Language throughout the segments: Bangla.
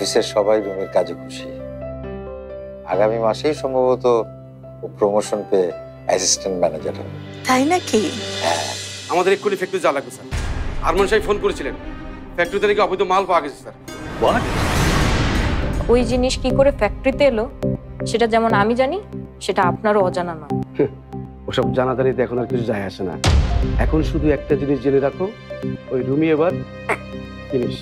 অফিসের সবাই রুমির কাজে খুশি। আগামী মাসেই সম্ভবত ও প্রমোশন পেয়ে অ্যাসিস্ট্যান্ট ম্যানেজার হবে। তাই নাকি? হ্যাঁ। আমাদের এক্ষুনি ফ্যাক্টরি যা লাগবে স্যার। আরমান সাহেব ফোন করেছিলেন, ফ্যাক্টরিতে নাকি অবৈধ মাল পাওয়া গেছে স্যার। ওই জিনিস কি করে ফ্যাক্টরিতে এলো সেটা যেমন আমি জানি, সেটা আপনারও অজানা নয়। ওসব জানাজানিতে এখন আর কিছু যায় আসে না। এখন শুধু একটা জিনিস জেনে রাখো, ওই রুমি এবার জিনিস।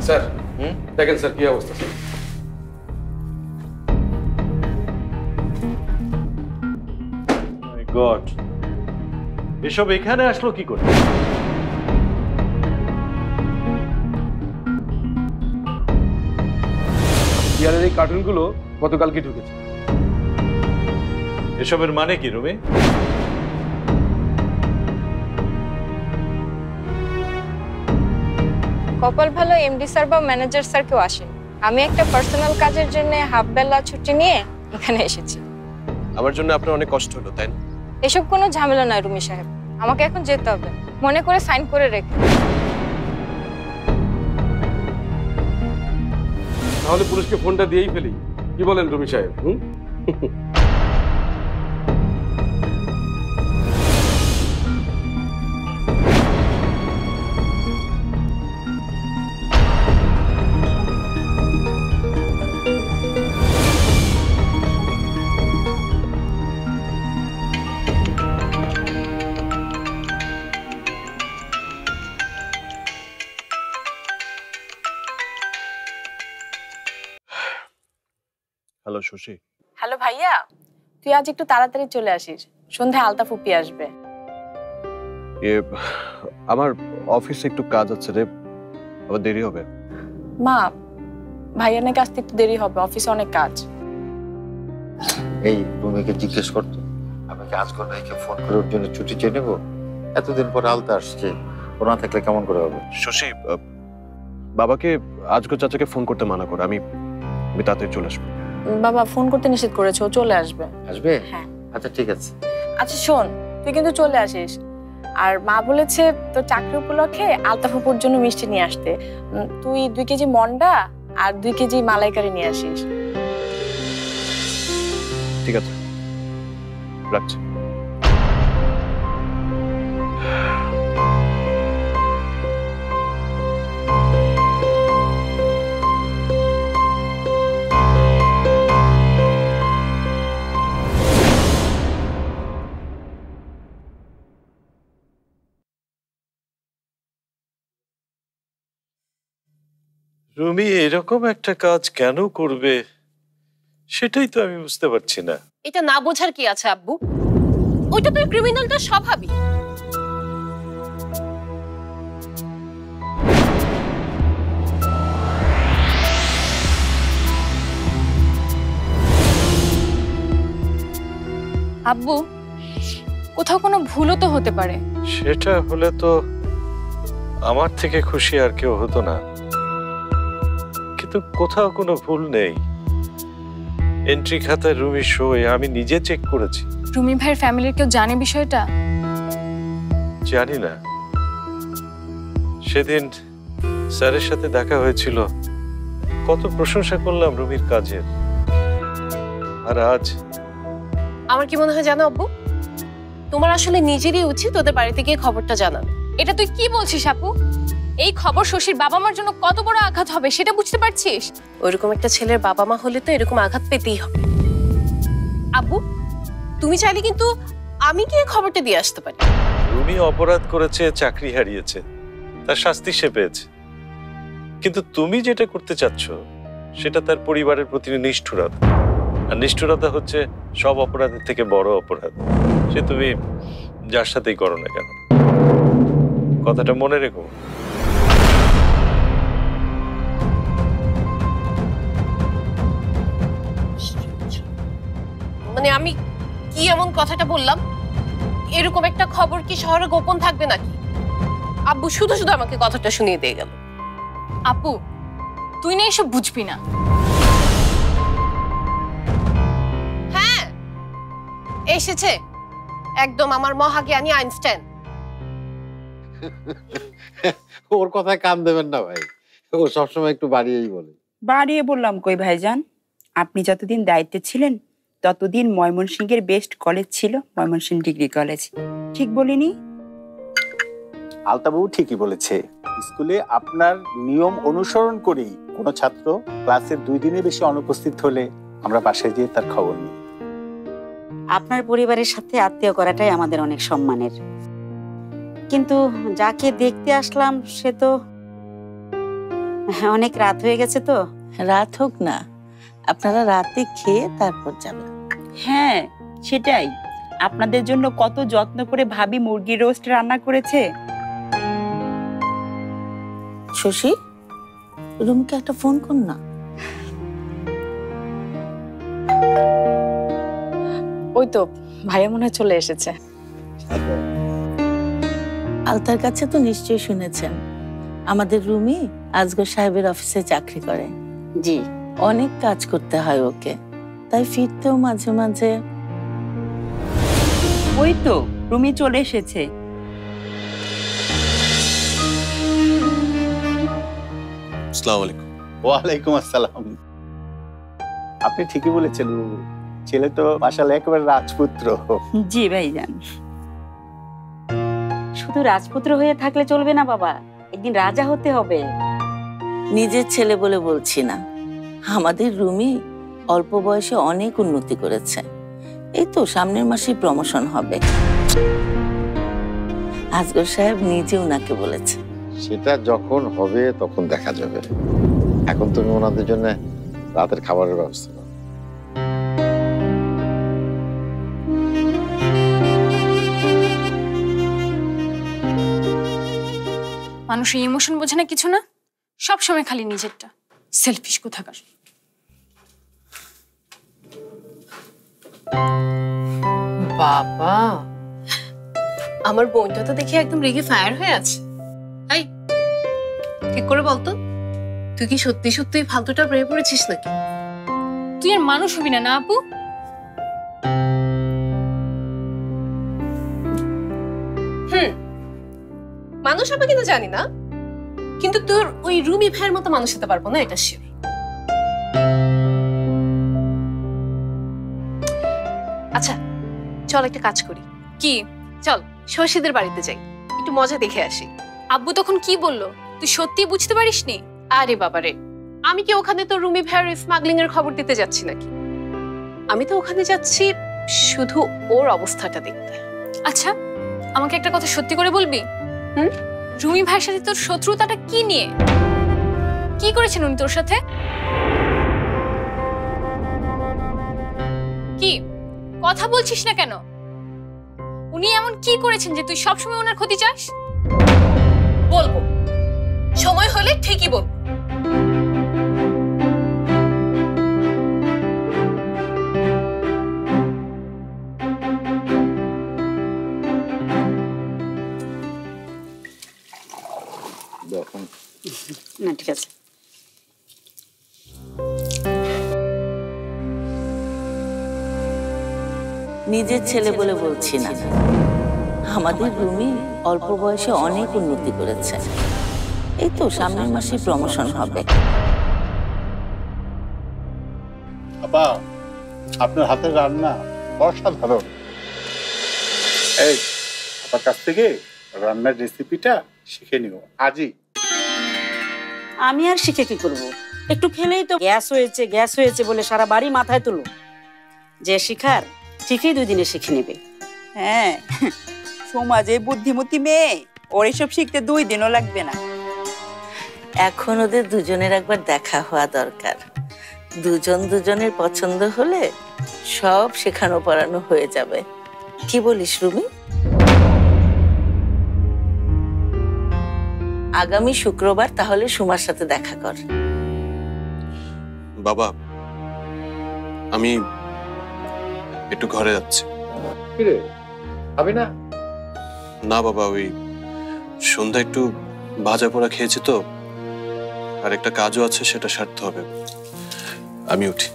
স্যার দেখেন স্যার কি অবস্থা স্যার। মাই গড, এসব এখানে আসলো কি করে? বিয়ারের এই কার্টুনগুলো গতকালকে ঢুকেছে। এসবের মানে কি রুমি? কপাল ভালো এমডি স্যার বা ম্যানেজার স্যার কেউ আসেন। আমি একটা পার্সোনাল কাজের জন্য হাফ বেলা ছুটি নিয়ে এখানে এসেছি। আমার জন্য আপনার অনেক কষ্ট হলো, তাই না? এসব কোনো ঝামেলা নয় রুমি সাহেব, আমাকে এখন যেতে হবে। মনে করে সাইন করে রেখে। তাহলে পুলিশকে ফোনটা দিয়েই ফেলি, কি বলেন রুমি সাহেব? হ্যালো শশী। হ্যালো ভাইয়া, তুই আজ একটু তাড়াতাড়ি চলে আসিস, সন্ধ্যায় আলতা ফুপি আসবে। আমার অফিসে একটু কাজ আছে রে, আবার দেরি হবে। মা, ভাইয়া নাকি আসতে একটু দেরি হবে, অফিসে অনেক কাজ। এই রুমিকে জিজ্ঞেস করতো আমি কি আজগর ভাইকে ফোন করে ওর জন্য ছুটি চেয়ে নেবো? এতদিন পরে আলতা আসছে, ও না থাকলে কেমন করে হবে? শশী, বাবাকে আজকে চাচাকে ফোন করতে মানা কর, আমি তাড়াতাড়ি চলে আসবো। বাবা ফোন করতে নিষেধ করেছে, ও চলে আসবে। আসবে? হ্যাঁ। আচ্ছা ঠিক আছে। আচ্ছা শোন, তুই কিন্তু চলে আসিস। আর মা বলেছে তোর চাকরি উপলক্ষে আলতা ফুপুর জন্য মিষ্টি নিয়ে আসতে। তুই 2 কেজি মন্ডা আর 2 কেজি মালাইকারি নিয়ে আসিস। ঠিক আছে, রাখছি। রুমি এরকম একটা কাজ কেন করবে সেটাই তো আমি বুঝতে পারছি না। এটা না বোঝার কি আছে আব্বু? ওইটা তো ক্রিমিনালটা স্বভাবই। আব্বু, কোথাও কোনো ভুলও তো হতে পারে। সেটা হলে তো আমার থেকে খুশি আর কেউ হতো না, কিন্তু কোথাও কোনো ভুল নেই। এন্ট্রি খাতায় রুমি সই আমি নিজে চেক করেছি। রুমি ভাইয়ের ফ্যামিলির কেউ জানে বিষয়টা? জানি না, সেদিন স্যারের সাথে দেখা হয়েছিল, কত প্রশংসা করলাম রুমির কাজের। আর আজ আমার কি মনে হয় জানো আব্বু, তোমার আসলে নিজেরই উচিত ওদের বাড়িতে গিয়ে খবরটা জানানো। এটা তুই কি বলছিস আপু? এই খবর শশীর বাবা মার জন্য কত বড় আঘাত হবে সেটা বুঝতে পারছিস? ওইরকম একটা ছেলের বাবা মা হলে তো এরকম আঘাত পেতেই হবে। আব্বু, তুমি চাইলে কিন্তু আমি গিয়ে খবরটা দিয়ে আসতে পারি। রুমি অপরাধ করেছে, চাকরি হারিয়েছে, তার শাস্তি সে পেয়েছে। কিন্তু তুমি যেটা করতে চাচ্ছ সেটা তার পরিবারের প্রতি নিষ্ঠুরতা, আর নিষ্ঠুরতা হচ্ছে সব অপরাধের থেকে বড় অপরাধ। সে তুমি যার সাথেই করো না কেন, কথাটা মনে রেখো। মানে আমি কি এমন কথাটা বললাম? এরকম একটা খবর কি শহরে গোপন থাকবে নাকি? আব্বু শুধু শুধু আমাকে কথাটা শুনিয়ে দিয়ে গেল। আপু, তুই না এসব বুঝবি না। হ্যাঁ, এসেছে একদম আমার মহাজ্ঞানী আইনস্টাইন। ওর কথায় কান দেবেন না ভাই, ও সবসময় একটু বাড়িয়েই বলে। বাড়িয়ে বললাম কই ভাইজান, আপনি যতদিন দায়িত্বে ছিলেন ততদিন ময়মনসিংহের বেস্ট কলেজ ছিল ময়মনসিংহ ডিগ্রি কলেজ। ঠিক বলিনি? আলতাবু ঠিকই বলেছে। স্কুলে আপনার নিয়ম অনুসরণ করেই কোনো ছাত্র ক্লাসের 2 দিনের বেশি অনুপস্থিত হলে আমরা বাসায় গিয়ে তার খবর নিই। আপনার পরিবারের সাথে আত্মীয় করাটাই আমাদের অনেক সম্মানের। কিন্তু যাকে দেখতে আসলাম সে তো অনেক রাত হয়ে গেছে। তো রাত হোক না, আপনারা রাতে খেয়ে তারপর যাবেন। হ্যাঁ সেটাই, আপনাদের জন্য কত যত্ন করে ভাবি মুরগির রোস্ট রান্না করেছে। শশী, রুমকে একটা ফোন কর না। ওই তো ভাইয়া মনে হয় চলে এসেছে। আলতার কাছে তো নিশ্চয়ই শুনেছেন আমাদের রুমি আজগর সাহেবের অফিসে চাকরি করে। জি, অনেক কাজ করতে হয় ওকে, তাই ফিরতেও মাঝে মাঝে। ওই তো রুমি চলে এসেছে। আসসালামু আলাইকুম। ওয়ালাইকুম আসসালাম। আপনি ঠিকই বলেছেন, ছেলে তো মাশাআল্লাহ একেবারে রাজপুত্র। জি ভাইজান। শুধু রাজপুত্র হয়ে থাকলে চলবে না বাবা, একদিন রাজা হতে হবে। নিজের ছেলে বলে বলছি না, আমাদের রুমি অল্প বয়সে অনেক উন্নতি করেছে। এই তো সামনের মাসেই প্রমোশন হবে। আজগর সাহেব নিজে উনাকে বলেছে। সেটা যখন হবে তখন দেখা যাবে। এখন তুমি ওনাদের জন্য রাতের খাবারের ব্যবস্থা করো। মানুষের ইমোশন বোঝে না, কিছু না, সব সময় খালি নিজেরটা। সেলফিশ কোথাকার। বাবা, আমার বোনটা তো দেখি একদম রেগে ফায়ার হয়ে আছে। এই ঠিক করে বলতো, তুই কি সত্যি সত্যি ফালতুটা প্রেমে পড়েছিস নাকি? তুই আর মানুষ হবি না, না আপু? মানুষ হবে কিনা জানি না, কিন্তু তোর ওই রুমি ভাইয়ের মতো মানুষ হতে পারবো না, এটা শিওর। আচ্ছা চল একটা কাজ করি। কি? চল শশীদের বাড়িতে যাই, একটু মজা দেখে আসি। আব্বু তখন কি বললো তুই সত্যি বুঝতে পারিসনি? আরে বাবারে, আমি কি ওখানে তো রুমি ভাইয়ের স্মাগলিং এর খবর দিতে যাচ্ছি নাকি? আমি তো ওখানে যাচ্ছি শুধু ওর অবস্থাটা দেখতে। আচ্ছা আমাকে একটা কথা সত্যি করে বলবি, রুমি ভাইয়ের সাথে তোর শত্রুতাটা কি নিয়ে? কি করেছেন উনি তোর সাথে? কি কথা বলছিস না কেন? উনি এমন কি করেছেন যে তুই সবসময় ওনার ক্ষতি চাস? বলবো, সময় হলে ঠিকই বলবো। না ঠিক আছে। নিজের ছেলে বলে বলছি না, আমাদের রুমি অল্প বয়সে অনেক উন্নতি করেছে। এই তো সামনের মাসে প্রমোশন হবে। আপা, আপনার হাতের রান্না অসাধারণ। এই আপনার কাছ থেকে রান্নার রেসিপিটা শিখে নিও আজই। আমি আর শিখে কি করব? একটু খেলেই তো গ্যাস হয়েছে বলে সারা বাড়ি মাথায় তুলো। যে শিখার ঠিকই 2 দিনে শিখে নেবে। হ্যাঁ, সমাজে বুদ্ধিমতী মেয়ে, ওর এসব শিখতে 2 দিনও লাগবে না। এখন ওদের দুজনের একবার দেখা হওয়া দরকার। দুজনের পছন্দ হলে সব শেখানো পড়ানো হয়ে যাবে। কি বলিস রুমি? আগামী শুক্রবার তাহলে সুমার সাথে দেখা কর। বাবা, আমি একটু ঘরে যাচ্ছি। কিরে খাবি না? না বাবা, ওই সন্ধ্যা একটু ভাজা পোড়া খেয়েছি তো, আর একটা কাজও আছে, সেটা সারতে হবে। আমি উঠি।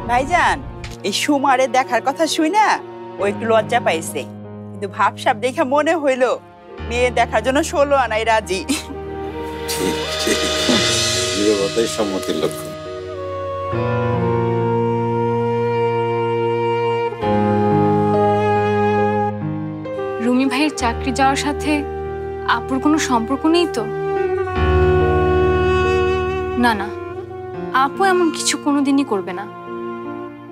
ভাইজান, এই সুমারে দেখার কথা শুই না ও একটু লজ্জা পাইছে, কিন্তু ভাবসাব দেখে মনে হইলো মেয়ে দেখার জন্য 16 আনাই রাজি। ঠিক ঠিক, নীরবতাই সম্মতির লক্ষণ। রুমি ভাইয়ের চাকরি যাওয়ার সাথে আপুর কোনো সম্পর্ক নেই তো? না না, আপু এমন কিছু কোনোদিনই করবে না।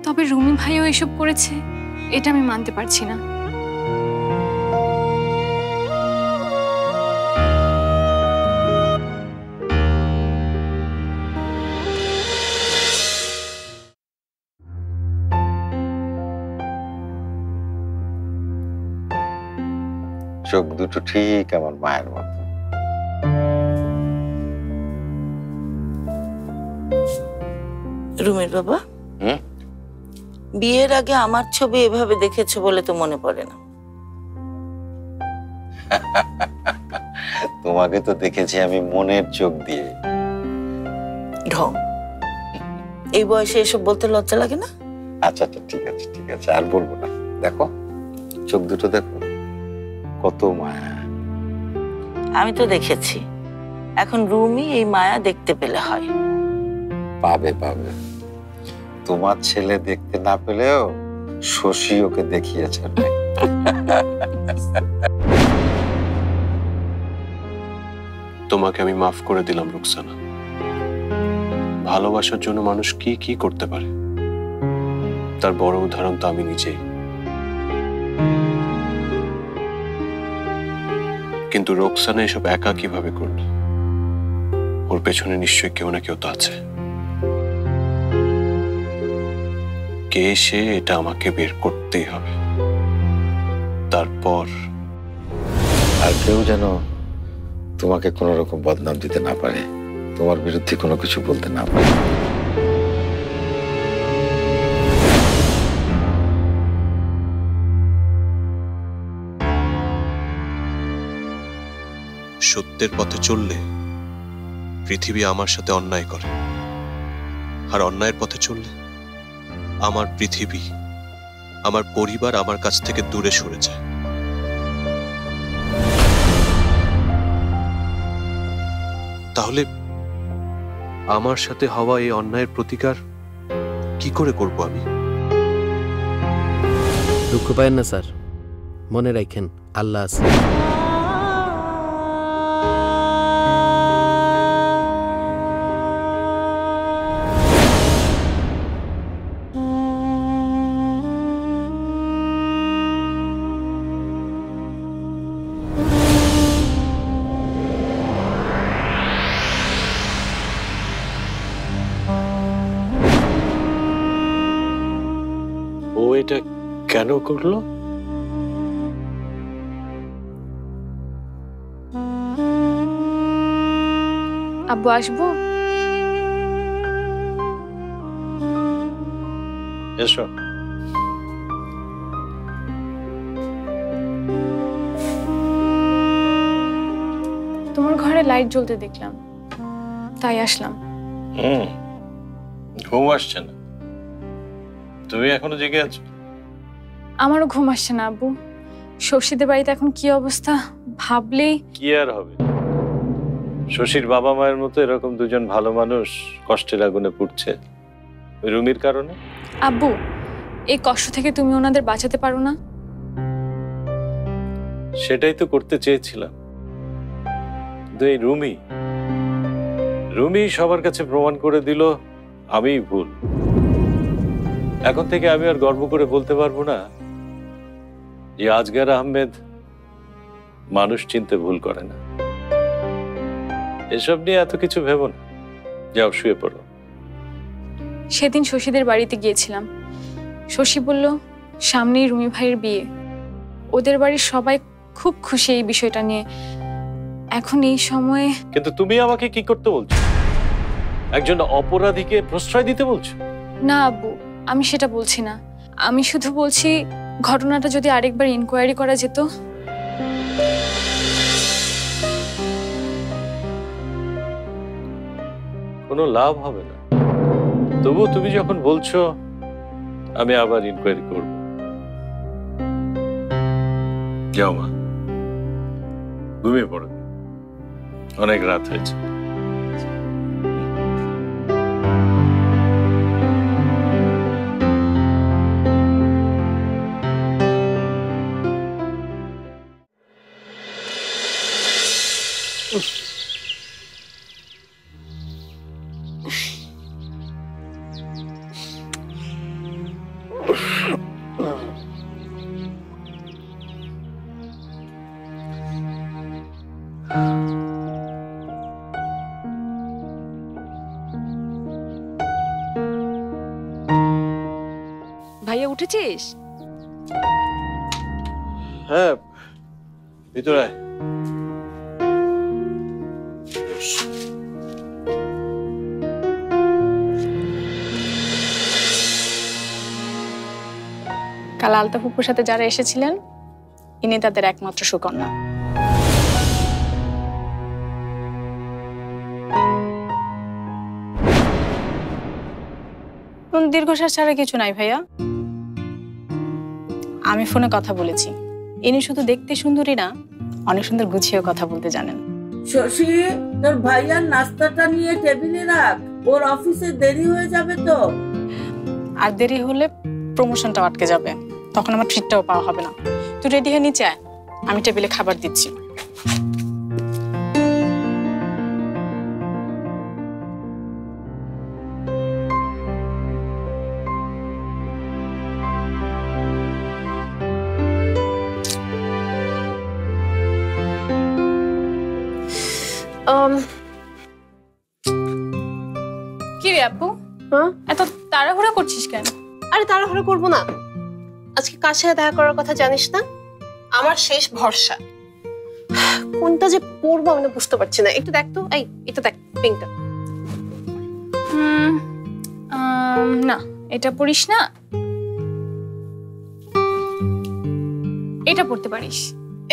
তবে রুমি ভাইও এসব করেছে, এটা আমি মানতে পারছি না। চোখ দুটো ঠিক আমার মায়ের মতো। রুমির বাবা, বিয়ের আগে আমার ছবি এভাবে দেখেছো বলে তো মনে পড়ে না। তোমাকে তো দেখেছি আমি মনের চোখ দিয়ে। ঢং, এই বয়সে এসব বলতে লজ্জা লাগে না? আচ্ছা আচ্ছা, ঠিক আছে ঠিক আছে, আর বলবো না। দেখো চোখ দুটো দেখো, কত মায়া। আমি তো দেখেছি, এখন রুমি এই মায়া দেখতে পেলে হয়। পাবে পাবে, তোমার ছেলে দেখতে না পেলেও শশী ওকে দেখিয়েছে। তোমাকে আমি মাফ করে দিলাম রুকসানা। ভালোবাসার জন্য মানুষ কি কি করতে পারে তার বড় উদাহরণ তো আমি নিজেই। কিন্তু রোকসানা এসব একা কিভাবে করল? ওর পেছনে নিশ্চয়ই কেউ না কেউ তো আছে। কে সে, এটা আমাকে বের করতেই হবে। তারপর আর কেউ যেন তোমাকে কোনো রকম বদনাম দিতে না পারে, তোমার বিরুদ্ধে কোনো কিছু বলতে না পারে। সত্যের পথে চললে পৃথিবী আমার সাথে অন্যায় করে, আর অন্যায়ের পথে চললে আমার পৃথিবী, আমার পরিবার আমার কাছ থেকে দূরে সরে যায়। তাহলে আমার সাথে হওয়া এই অন্যায়ের প্রতিকার কি করে করব আমি? দুঃখ পায়েন না স্যার, মনে রাখেন আল্লাহ আছে। ও এটা কেন করলো? আব্বু আসবো? এসো। তোমার ঘরে লাইট জ্বলতে দেখলাম, তাই আসলাম। ঘুম আসছে না? তুমি এখনো জেগে আছো? আমারও ঘুম আসছে না আব্বু। শশীদের বাড়িতে এখন কি অবস্থা ভাবলেই। কি আর হবে, শশীর বাবা মায়ের মতো এরকম দুজন ভালো মানুষ কষ্টের আগুনে পুড়ছে। ওই রুমির কারণে? আব্বু, এই কষ্ট থেকে তুমি ওনাদের বাঁচাতে পারো না? সেটাই তো করতে চেয়েছিলাম, কিন্তু এই রুমি সবার কাছে প্রমাণ করে দিল আমিই ভুল। এখন থেকে আমি আর গর্ব করে বলতে পারবো না যে আজগার আহমেদ মানুষ চিনতে ভুল করে না। এসব নিয়ে এত কিছু ভেবো না, যাও শুয়ে পড়ো। সেদিন শশীদের বাড়িতে গিয়েছিলাম। শশী বলল সামনেই রুমি ভাইয়ের বিয়ে, ওদের বাড়ির সবাই খুব খুশি এই বিষয়টা নিয়ে। এখন এই সময়ে কিন্তু তুমি আমাকে কি করতে বলছো? একজন অপরাধীকে প্রশ্রয় দিতে বলছো? না আব্বু, আমি সেটা বলছি না। আমি শুধু বলছি ঘটনাটা যদি আরেকবার ইনকোয়ারি করা যেত। কোনো লাভ হবে না। তবু তুমি যখন বলছো, আমি আবার ইনকোয়ারি করব। যাও মা, ঘুমিয়ে পড়ো, অনেক রাত হয়েছে। ভাইয়া উঠেছিস? হ্যাঁ, ভিতরে আয়। কাল আলতাফ ফুপুর সাথে যারা এসেছিলেন, ইনি তাদের একমাত্র সুকন্যা। দীর্ঘশ্বাস ছাড়া কিছু নাই ভাইয়া। আমি ফোনে কথা বলেছি। ইনি শুধু দেখতে সুন্দরী না, অনেক সুন্দর গুছিয়ে কথা বলতে জানেন। শশী, তোর ভাইয়ার নাস্তাটা নিয়ে টেবিলে রাখ, ওর অফিসে দেরি হয়ে যাবে তো। আর দেরি হলে প্রমোশনটাও আটকে যাবে, তখন আমার ট্রিটটাও পাওয়া হবে না। তুই রেডি হয়ে নিচে আয়, আমি টেবিলে খাবার দিচ্ছি। কি রে আপু, এত তাড়াহুড়া করছিস কেন? আরে তাড়াহুড়ো করবো না, আজকে কার সাথে দেখা করার কথা জানিস না? আমার শেষ ভরসা। কোনটা যে পরবো আমি না বুঝতে পারছি না। একটু দেখ তো, এই এটা দেখ, পিঙ্কটা। না, এটা পরিস না, এটা পড়তে পারিস।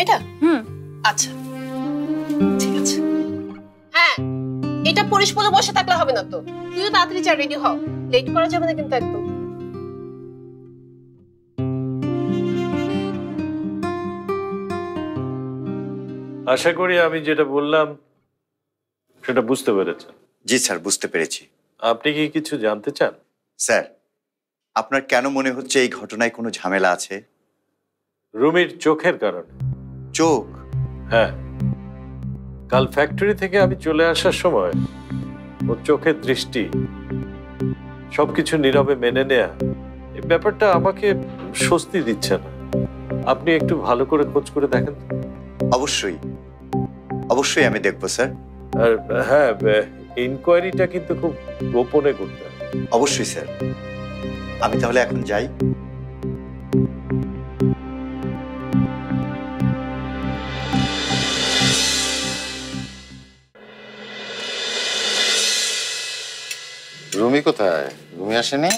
এটা? আচ্ছা ঠিক আছে। হ্যাঁ, এটা পরিস বলে বসে থাকলে হবে না তো, তুইও তাড়াতাড়ি যা, রেডি হ, লেট করা যাবে না কিন্তু একদম। আশা করি আমি যেটা বললাম সেটা বুঝতে পেরেছেন। জি স্যার, বুঝতে পেরেছি। আপনি কি কিছু জানতে চান? স্যার, আপনার কেন মনে হচ্ছে এই ঘটনায় কোনো ঝামেলা আছে? রুমির চোখের কারণে। চোখ? হ্যাঁ, কাল ফ্যাক্টরি থেকে আমি চলে আসার সময় ওর চোখের দৃষ্টি, সবকিছু নীরবে মেনে নেয়া, এই ব্যাপারটা আমাকে স্বস্তি দিচ্ছে না। আপনি একটু ভালো করে খোঁজ করে দেখেন। অবশ্যই অবশ্যই আমি দেখবো স্যার। আর হ্যাঁ, ইনকোয়ারিটা কিন্তু খুব গোপনে করতে হবে। অবশ্যই স্যার, আমি তাহলে এখন যাই। রুমি কোথায়? রুমি আসেনি?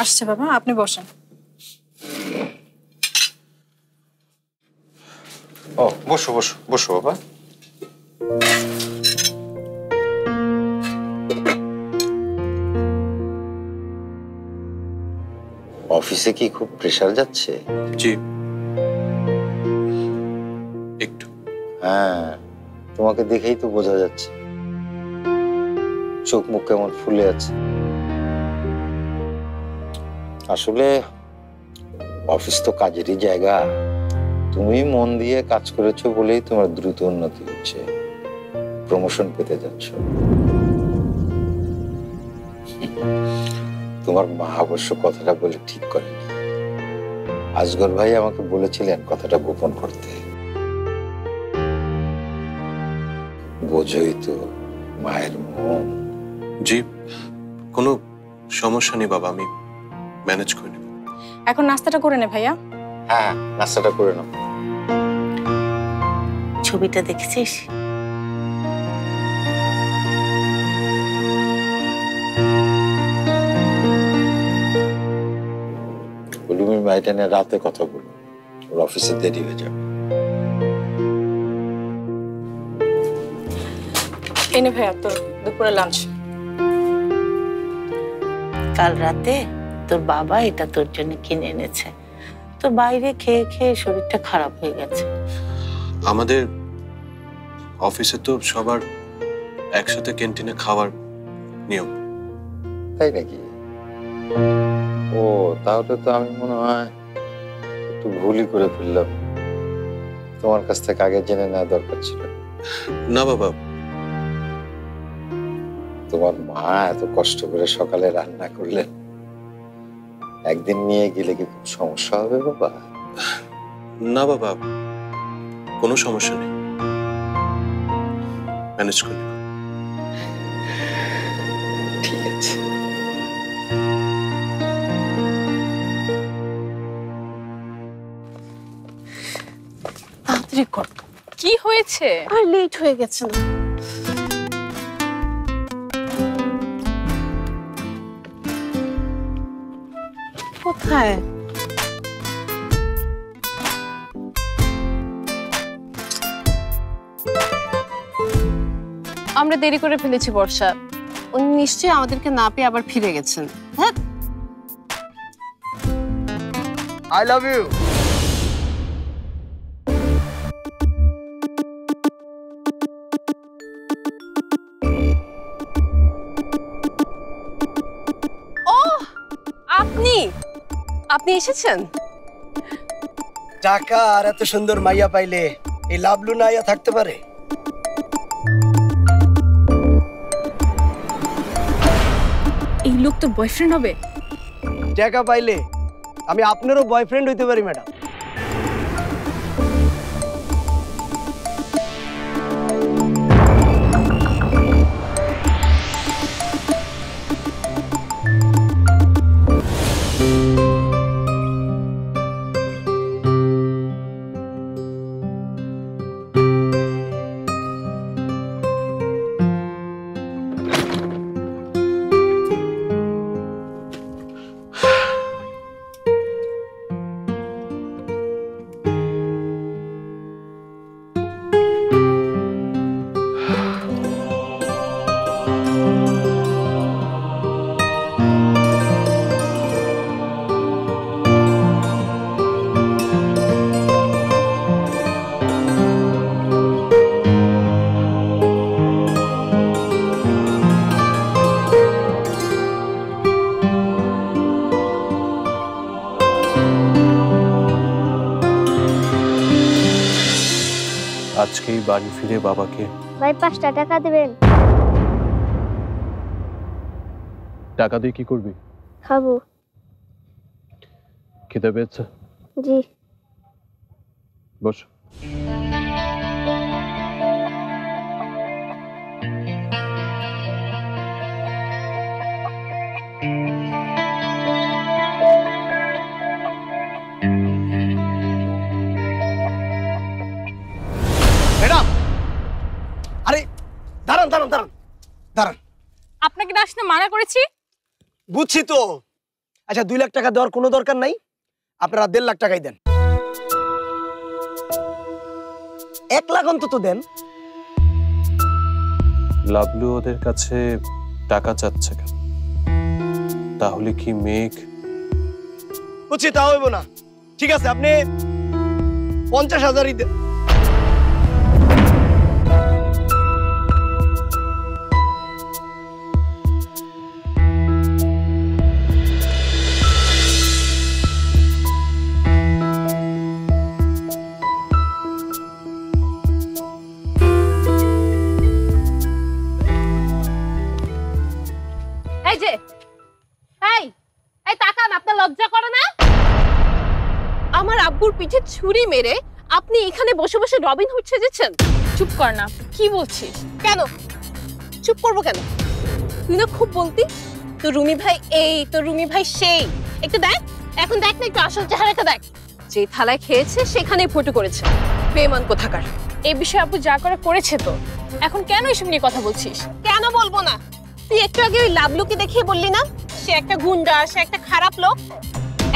আসছে বাবা, আপনি বসেন। ও বসো বসো বসো বাবা। অফিসে কি খুব প্রেসার যাচ্ছে? জি, একটু। হ্যাঁ, তোমাকে দেখেই তো বোঝা যাচ্ছে, চোখ মুখ কেমন ফুলে আছে। আসলে অফিস তো কাজেরই জায়গা। তুমি মন দিয়ে কাজ করেছো বলেই তোমার দ্রুত উন্নতি হচ্ছে, প্রমোশন পেতে যাচ্ছ। তোমার মা অবশ্য কথাটা বলে ঠিক করেনি। আজগর ভাই আমাকে বলেছিলেন কথাটা গোপন করতে। বোঝই তো মায়ের মন। জি, কোনো সমস্যা নেই বাবা, আমি ম্যানেজ করে নেব। এখন নাস্তাটা করে নে ভাইয়া। হ্যাঁ, নাস্তাটা করে নাও। ছবিটা দেখেছিস? তুমি মাইটা নিয়ে রাতে কথা বলো, ওর অফিসে দেরি হয়ে যাবে। এনে ভাইয়া তোর দুপুরে লাঞ্চ। কাল রাতে তোর বাবা এটা তোর জন্য কিনে এনেছে। তো বাইরে খেয়ে খেয়ে শরীরটা খারাপ হয়ে গেছে। আমাদের অফিসে তো সবার একসাথে ক্যান্টিনে খাওয়ার নিয়ম। তাই নাকি? ও, তাহলে তো আমি মনে হয় একটু ভুলই করে ফেললাম। তোমার কাছ থেকে আগে জেনে নেওয়া দরকার ছিল। না বাবা, তোমার মা এত কষ্ট করে সকালে রান্না করলেন, একদিন নিয়ে গেলে কি খুব সমস্যা হবে বাবা? না বাবা, কোনো সমস্যা নেই, ম্যানেজ করে নেব। ঠিক আছে। তাড়াতাড়ি কর। কি হয়েছে? আর লেট হয়ে গেছে না? কোথায়? আমরা দেরি করে ফেলেছি বর্ষা। উনি নিশ্চয়ই আমাদেরকে না পেয়ে আবার ফিরে গেছেন। হ্যাঁ, আই লাভ ইউ। ও আপনি আপনি এসেছেন? টাকা আর এত সুন্দর মাইয়া পাইলে এই লাভলু না আইয়া থাকতে পারে? এই লোক তোর বয়ফ্রেন্ড হবে? টাকা পাইলে আমি আপনারও বয়ফ্রেন্ড হইতে পারি ম্যাডাম। আজকেই বাড়ি ফিরে বাবাকে ভাই 5টা টাকা দেবেন? টাকা দিয়ে কি করবি? খাবো। খেতে পেয়েছে? জি। বস। ম্যাডাম, আরে দাঁড়ান দাঁড়ান দাঁড়ান দাঁড়ান। আপনাকে না আসতে মানা করেছি। বুঝছি তো। আচ্ছা 2 লাখ টাকা দেওয়ার কোনো দরকার নাই, আপনারা 1.5 লাখ টাকাই দেন। 1 লাখ অন্তত দেন। লাভলু ওদের কাছে টাকা চাচ্ছে কেন? তাহলে কি মেঘ? বুঝছি, তা হইব না। ঠিক আছে, আপনি 50,000ই দেন। আপুর পিঠে ছুরি মেরে আপনি এখানে বসে বসে রবিন হুড সেজেছেন? চুপ কর না, কি বলছিস? কেন চুপ করবো কেন? তুই না খুব বলতি তো রুমি ভাই এই, তো রুমি ভাই সেই। একটু দেখ, এখন দেখ না, একটু আসল চেহারাটা দেখ। যে থালায় খেয়েছে সেখানেই ফটো করেছে, বেমান কোথাকার। এই বিষয়ে আপু যা করে করেছে, তো এখন কেন এসব নিয়ে কথা বলছিস? কেন বলবো না? তুই একটু আগে ওই লাভলুকে দেখিয়ে বললি না সে একটা গুন্ডা, সে একটা খারাপ লোক।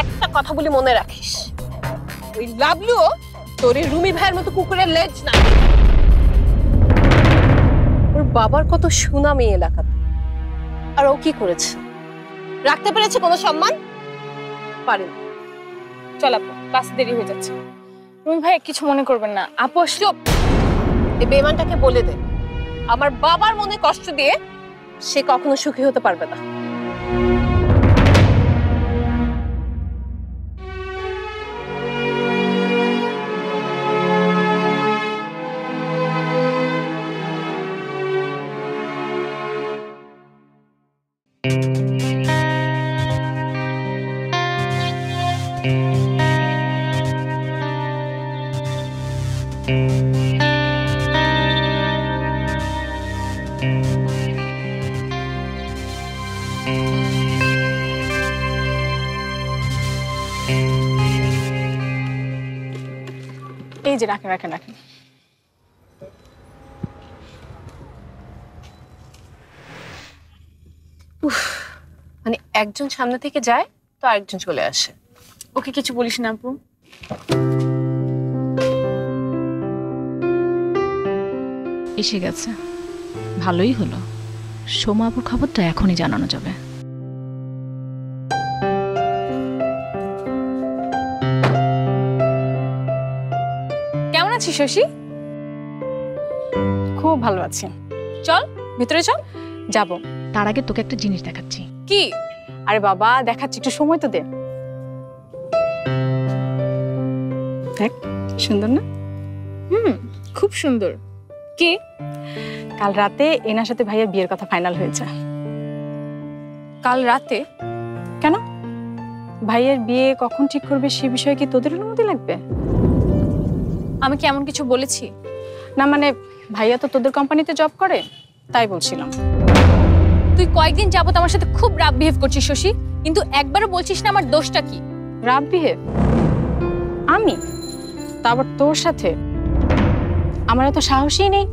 একটা কথা বলি মনে রাখিস, ওই লাভলু তোর এই রুমি ভাইয়ের মতো কুকুরের লেজ না। ওর বাবার কত সুনাম এই এলাকাতে, আর ও কি করেছে? রাখতে পেরেছে কোনো সম্মান? পারেন। চল আপু, ক্লাসে দেরি হয়ে যাচ্ছে। রুমি ভাই কিছু মনে করবেন না। আপু চুপ, এই বেমানটাকে বলে দে আমার বাবার মনে কষ্ট দিয়ে সে কখনো সুখী হতে পারবে না। এই যে রাখেন রাখেন রাখেন। মানে একজন সামনে থেকে যায় তো আরেকজন চলে আসে। ওকে কিছু বলিস না আপু। এসে গেছে, ভালোই হলো। সোমা আপুর খবরটা এখনই জানানো যাবে। কেমন আছিস শশী? খুব ভালো আছি। চল ভিতরে চল। যাব, তার আগে তোকে একটা জিনিস দেখাচ্ছি। কি? আরে বাবা দেখাচ্ছি, একটু সময় তো দে। দেখ, সুন্দর না? খুব সুন্দর। কি? কাল রাতে এনার সাথে ভাইয়া বিয়ের কথা ফাইনাল হয়েছে। কাল রাতে? কেন? ভাইয়ের বিয়ে কখন ঠিক করবে সে বিষয়ে কি তোদের অনুমতি লাগবে? আমি কি এমন কিছু বলেছি? না মানে ভাইয়া তো তোদের কোম্পানিতে জব করে, তাই বলছিলাম। তুই কয়েকদিন যাবত আমার সাথে খুব রাফ বিহেভ করছিস শশী, কিন্তু একবারও বলছিস না আমার দোষটা কি। Rough behave? আমি? তা আবার তোর সাথে? আমার এত সাহসই নেই।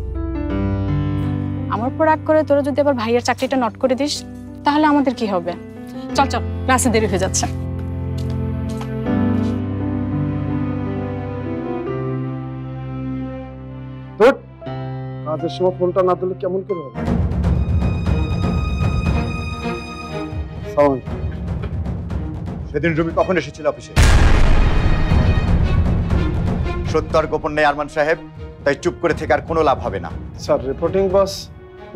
আমার উপর রাগ করে তোরা যদি আবার ভাইয়ের চাকরিটা নট করে দিস তাহলে আমাদের কি হবে? চল চল, ক্লাসে দেরি হয়ে যাচ্ছে। কাজের সময় ফোনটা না দিলে কেমন করে হবে? সেদিন রুমি কখন এসেছিল অফিসে? সত্য আর গোপন নেই আরমান সাহেব, তাই চুপ করে থেকে আর কোনো লাভ হবে না। স্যার রিপোর্টিং বস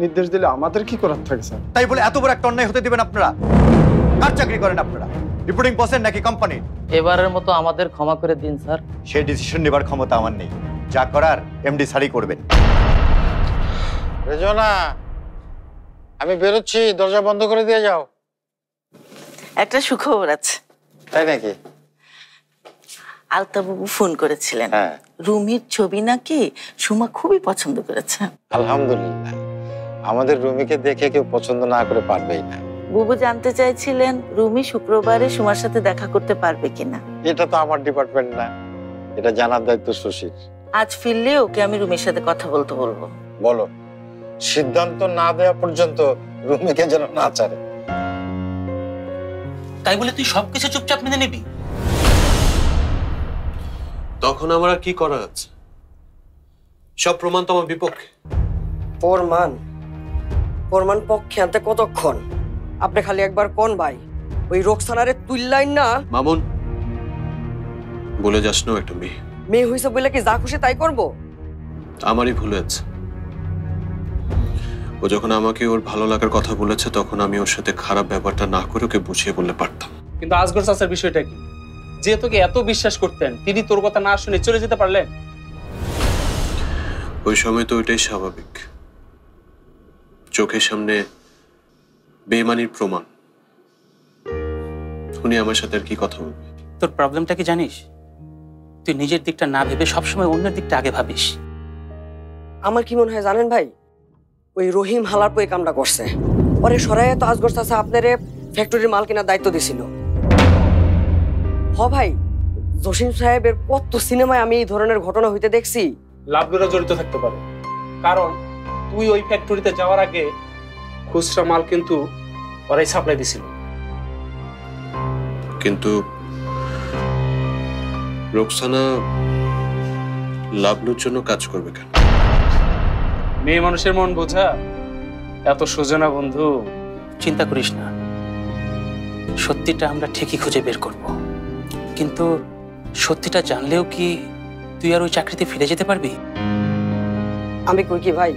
নির্দেশ দিলে আমাদের কি করার থাকে স্যার? তাই বলে এত বড় একটা অন্যায় হতে দিবেন আপনারা? কার চাকরি করেন আপনারা? রিপোর্টিং বসের নাকি কোম্পানির? এবারের মতো আমাদের ক্ষমা করে দিন স্যার। সেই ডিসিশন নেবার ক্ষমতা আমার নেই, যা করার এমডি স্যারই করবেন। রেজনা, আমি বেরোচ্ছি, দরজা বন্ধ করে দিয়ে যাও। একটা সুখবর আছে। তাই নাকি? আলতাবাবু ফোন করেছিলেন, রুমির ছবি নাকি সুমা খুবই পছন্দ করেছে। আলহামদুলিল্লাহ, আমাদের রুমিকে দেখে কেউ পছন্দ না করে পারবেই না। বুবু জানতে চাইছিলেন রুমি শুক্রবারে সুমার সাথে দেখা করতে পারবে কিনা। এটা তো আমার ডিপার্টমেন্ট না, এটা জানার দায়িত্ব শশীর। আজ ফিরলে ওকে আমি রুমির সাথে কথা বলতে বলবো। বলো, সিদ্ধান্ত না দেওয়া পর্যন্ত রুমিকে যেন না ছাড়ে। তাই বলে তুই সবকিছু চুপচাপ মেনে নিবি? তখন আমার আর কি করার আছে? সব প্রমাণ তো আমার বিপক্ষে। প্রমাণ পক্ষে আনতে কতক্ষণ? আপনি খালি একবার কোন ভাই, ওই রোকসানারে তুললাইন না। মামুন, বলে যাস না একটা মেয়ে হয়েছে বলে কি যা খুশি তাই করবো? আমারই ভুল হয়েছে। ও যখন আমাকে ওর ভালো লাগার কথা বলেছে তখন আমি ওর সাথে খারাপ ব্যাপারটা না করে ওকে বুঝিয়ে বললে পারতাম। কিন্তু আসগর চাচার বিষয়টা কি? যে তোকে এত বিশ্বাস করতেন তিনি তোর কথা না শুনে চলে যেতে পারলেন? ওই সময় তো ওইটাই স্বাভাবিক। চোখের সামনে বেইমানির প্রমাণ, উনি আমার সাথে আর কি কথা বলবে? তোর প্রবলেমটা কি জানিস? তুই নিজের দিকটা না ভেবে সবসময় অন্যের দিকটা আগে ভাবিস। আমার কি মনে হয় জানেন ভাই, ওই রহিম হালার পো এই কামটা করছে। পরে সরাইয়া তো আজগর চাচা আপনারে ফ্যাক্টরির মাল কেনার দায়িত্ব দিছিল। হ ভাই, জসিম সাহেবের কত সিনেমায় আমি এই ধরনের ঘটনা হইতে দেখছি। লাভলুরা জড়িত থাকতে পারে, কারণ তুই ওই ফ্যাক্টরিতে যাওয়ার আগে খুচরা মাল কিন্তু ওরাই সাপ্লাই দিছিল। কিন্তু রোকসানা লাভলুর জন্য কাজ করবে কেন? মেয়ে মানুষের মন বোঝা এত সোজা না বন্ধু। চিন্তা করিস না, সত্যিটা আমরা ঠিকই খুঁজে বের করব। কিন্তু সত্যিটা জানলেও কি তুই আর ওই চাকরিতে ফিরে যেতে পারবি? আমি কই কি ভাই,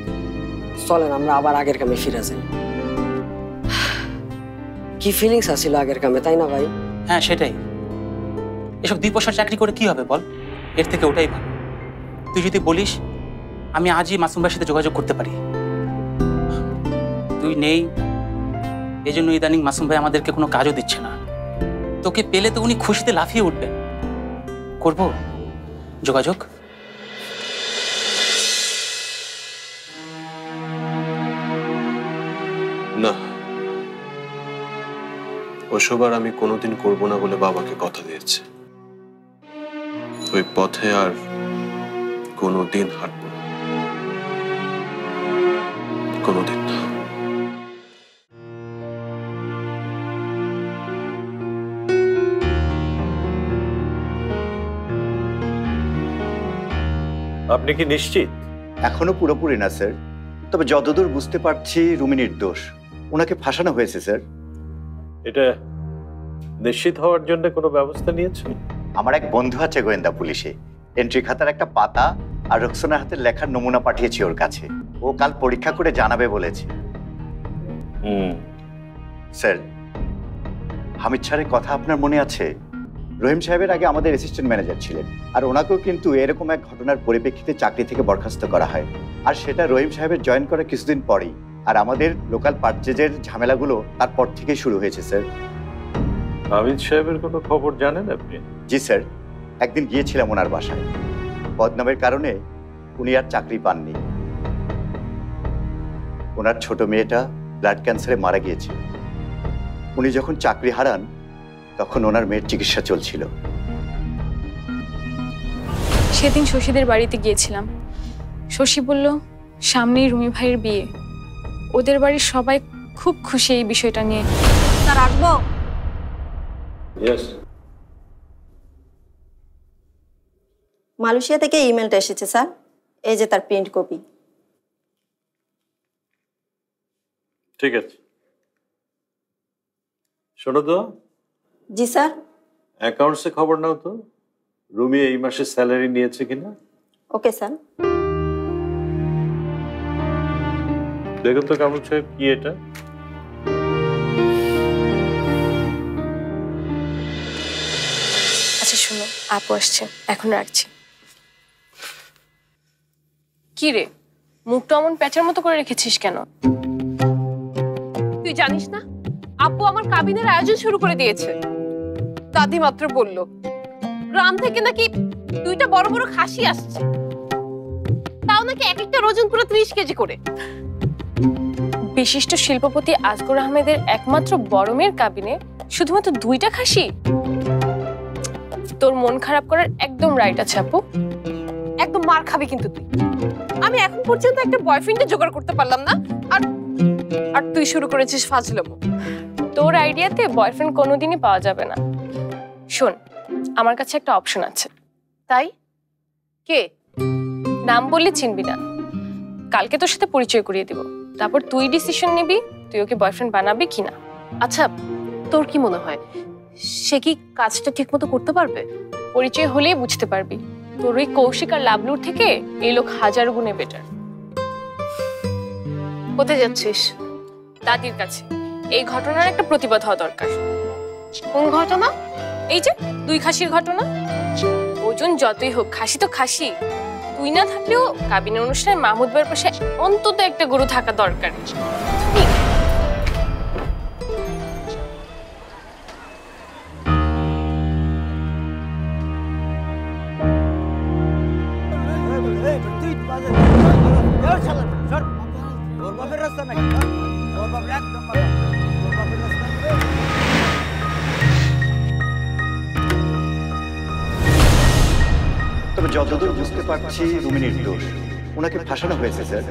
চলেন আমরা আবার আগের কামে ফিরে যাই। কি ফিলিংস আছিল আগের কামে, তাই না ভাই? হ্যাঁ সেটাই। এসব 2 পয়সার চাকরি করে কি হবে বল? এর থেকে ওটাই ভালো। তুই যদি বলিস আমি আজই মাসুম ভাইয়ের সাথে যোগাযোগ করতে পারি, তুই নেই এই জন্য ইদানিং মাসুম ভাই আমাদেরকে কোনো কাজও দিচ্ছে না। তোকে পেলে তো উনি খুশিতে লাফিয়ে উঠবেন। করব যোগাযোগ? না, ওসব আর আমি কোনোদিন করবো না বলে বাবাকে কথা দিয়েছে। ওই পথে আর কোনোদিন হাঁটবো না, কোনোদিন না। আপনি কি নিশ্চিত? এখনো পুরোপুরি না স্যার, তবে যতদূর বুঝতে পারছি রুমি নির্দোষ। ওনাকে ফাঁসানো হয়েছে স্যার। এটা নিশ্চিত হওয়ার জন্য কোনো ব্যবস্থা নিয়েছেন? আমার এক বন্ধু আছে গোয়েন্দা পুলিশে, এন্ট্রি খাতার একটা পাতা আর রোকসানার হাতের লেখার নমুনা পাঠিয়েছি ওর কাছে। ও কাল পরীক্ষা করে জানাবে বলেছে। স্যার, হামিদ স্যারের কথা আপনার মনে আছে? রহিম সাহেবের আগে আমাদের অ্যাসিস্ট্যান্ট ম্যানেজার ছিলেন, আর ওনাকেও কিন্তু এরকম এক ঘটনার পরিপ্রেক্ষিতে চাকরি থেকে বরখাস্ত করা হয়। আর সেটা রহিম সাহেবের জয়েন করার কিছুদিন পরেই। আর আমাদের লোকাল পারচেজের ঝামেলাগুলো তারপর থেকেই শুরু হয়েছে স্যার। হামিদ সাহেবের কোনো খবর জানেন আপনি? জি স্যার, একদিন গিয়েছিলাম ওনার বাসায়। বদনামের কারণে উনি আর চাকরি পাননি। ওনার ছোট মেয়েটা ব্লাড ক্যান্সারে মারা গিয়েছে। উনি যখন চাকরি হারান তখন ওনার মেয়ের চিকিৎসা চলছিল। সেদিন শশীদের বাড়িতে গিয়েছিলাম। শশী বলল সামনেই রুমি ভাইয়ের বিয়ে। ওদের বাড়ির সবাই খুব খুশি এই বিষয়টা নিয়ে। স্যার আসবো? মালয়েশিয়া থেকে ইমেলটা এসেছে স্যার, এই যে তার প্রিন্ট কপি। ঠিক আছে, শোনো তো। জি স্যার। অ্যাকাউন্টসে খবর নাও তো, রুমি এই মাসে স্যালারি নিয়েছে কিনা। Okay sir. দেখুন তো কামরুল সাহেব, কি এটা? আচ্ছা শুনো, আপু আসছে, এখন রাখছি। কি রে, মুখটা অমন প্যাঁচার মতো করে রেখেছিস কেন? তুই জানিস না আপু আমার কাবিনের আয়োজন শুরু করে দিয়েছে। দাদি মাত্র বলল গ্রাম থেকে নাকি 2টা বড় বড় খাসি আসছে, তাও নাকি এক একটা ওজন পুরো 30 কেজি করে। বিশিষ্ট শিল্পপতি আসগর আহমেদের একমাত্র বড় মেয়ের কাবিনে শুধুমাত্র 2টা খাসি? তোর মন খারাপ করার একদম রাইট আছে আপু। একদম মার খাবি কিন্তু তুই। আমি এখন পর্যন্ত একটা বয়ফ্রেন্ডে জোগাড় করতে পারলাম না, আর আর তুই শুরু করেছিস ফাজলামো। তোর আইডিয়াতে বয়ফ্রেন্ড কোনোদিনই পাওয়া যাবে না। শোন, আমার কাছে একটা অপশন আছে। তাই? কে? নাম বললে চিনবি না। কালকে তোর সাথে পরিচয় করিয়ে দিব, তারপর তুই ডিসিশন নিবি তুই ওকে বয়ফ্রেন্ড বানাবি কিনা। আচ্ছা, তোর কি মনে হয় সে কি কাজটা ঠিকমতো করতে পারবে? পরিচয় হলেই বুঝতে পারবি। তোর ওই কৌশিক আর লাবলুর থেকে এই লোক 1000 গুণে বেটার। কোথায় যাচ্ছিস? দাদির কাছে। এই ঘটনার একটা প্রতিবাদ হওয়া দরকার। কোন ঘটনা? এই যে 2 খাসির ঘটনা। ওজন যতই হোক, খাসি তো খাসি। তুই না থাকলেও কাবিনের অনুষ্ঠানে মাহমুদ ভাইয়ের পাশে অন্তত একটা গরু থাকা দরকার। ওর বাপের রাস্তা নাকি ওর বাপের একদম ওর বাপের রাস্তা। তবে যতদূর বুঝতে পারছি রুমিনীর দোষ, ওনাকে ফাঁসানো হয়েছে স্যার।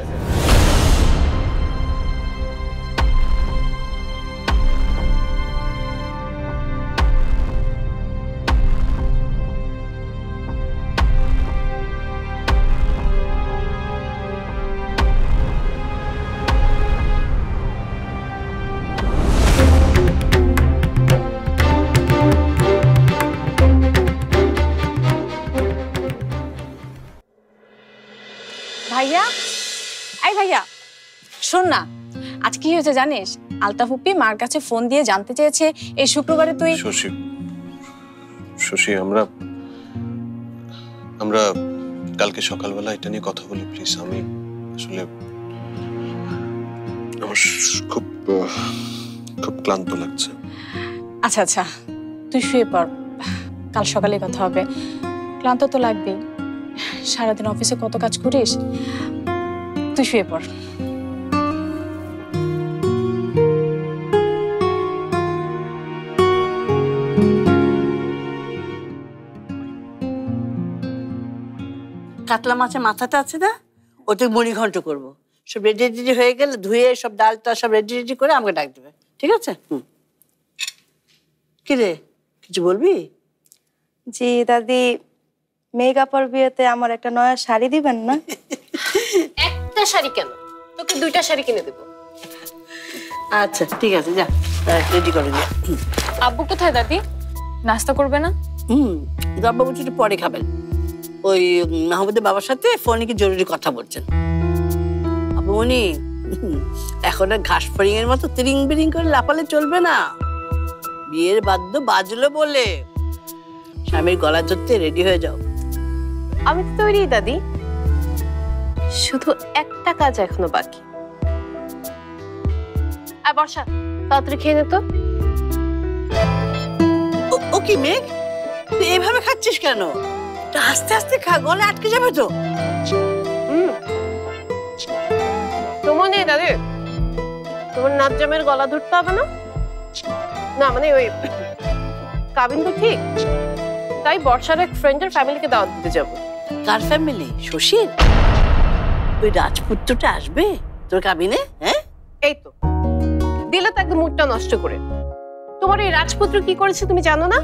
ভাইয়া, এই ভাইয়া শোন না, আজ কি হয়েছে জানিস? আলতাফ ফুপি মার কাছে ফোন দিয়ে জানতে চেয়েছে এই শুক্রবারে তুই। শশী আমরা কালকে সকালবেলা এটা নিয়ে কথা বলি প্লিজ। আমি আসলে আমার খুব খুব ক্লান্ত লাগছে। আচ্ছা আচ্ছা, তুই শুয়ে পড়, কাল সকালে কথা হবে। ক্লান্ত তো লাগবেই, সারাদিন অফিসে কত কাজ করিস। তুই শুয়ে পড়। কাতলা মাছের মাথাটা আছে না, ওতে মুড়ি ঘন্ট করবো। সব রেডি রেডি হয়ে গেলে ধুয়ে সব ডালটা সব রেডি রেডি করে আমাকে ডাক দেবে, ঠিক আছে? কি রে, কিছু বলবি? জি দাদি, মেকআপের বিয়েতে আমার একটা নয়া শাড়ি দিবেন না? একটা শাড়ি কেন, তোকে দুইটা শাড়ি কিনে দেবো। আচ্ছা ঠিক আছে, যা রেডি করে দে। আব্বু কোথায় দাদি? নাস্তা করবে না? আব্বা বলছি একটু পরে খাবেন। ওই মাহমুদের বাবার সাথে ফোনে কি জরুরি কথা বলছেন। আব্বু মনি, এখন আর ঘাস ফড়িং এর মতো তিরিং বিরিং করে লাফালে চলবে না। বিয়ের বাদ্য বাজলো বলে স্বামীর গলা ধরতে রেডি হয়ে যাও। আমি তো তৈরি দাদি, শুধু একটা কাজ এখনো বাকি। আর বর্ষা, তাড়াতাড়ি খেয়ে নে তো। ও কি মেঘ, তুই এভাবে খাচ্ছিস কেন? আস্তে আস্তে খা, গলা আটকে যাবে তো। তোমার নেই দাদি, তোমার নাচ জামের গলা ধরতে হবে না। না মানে ওই কাবিন তো ঠিক, তাই বর্ষার এক ফ্রেন্ডের ফ্যামিলিকে দাওয়াত দিতে যাবো। কার ফ্যামিলি? শশীর? ওই রাজপুত্রটা আসবে তোর কাবিনে? হ্যাঁ, এই তো দিলে তো একদম মুডটা নষ্ট করে। তোমার এই রাজপুত্র কি করেছে তুমি জানো না?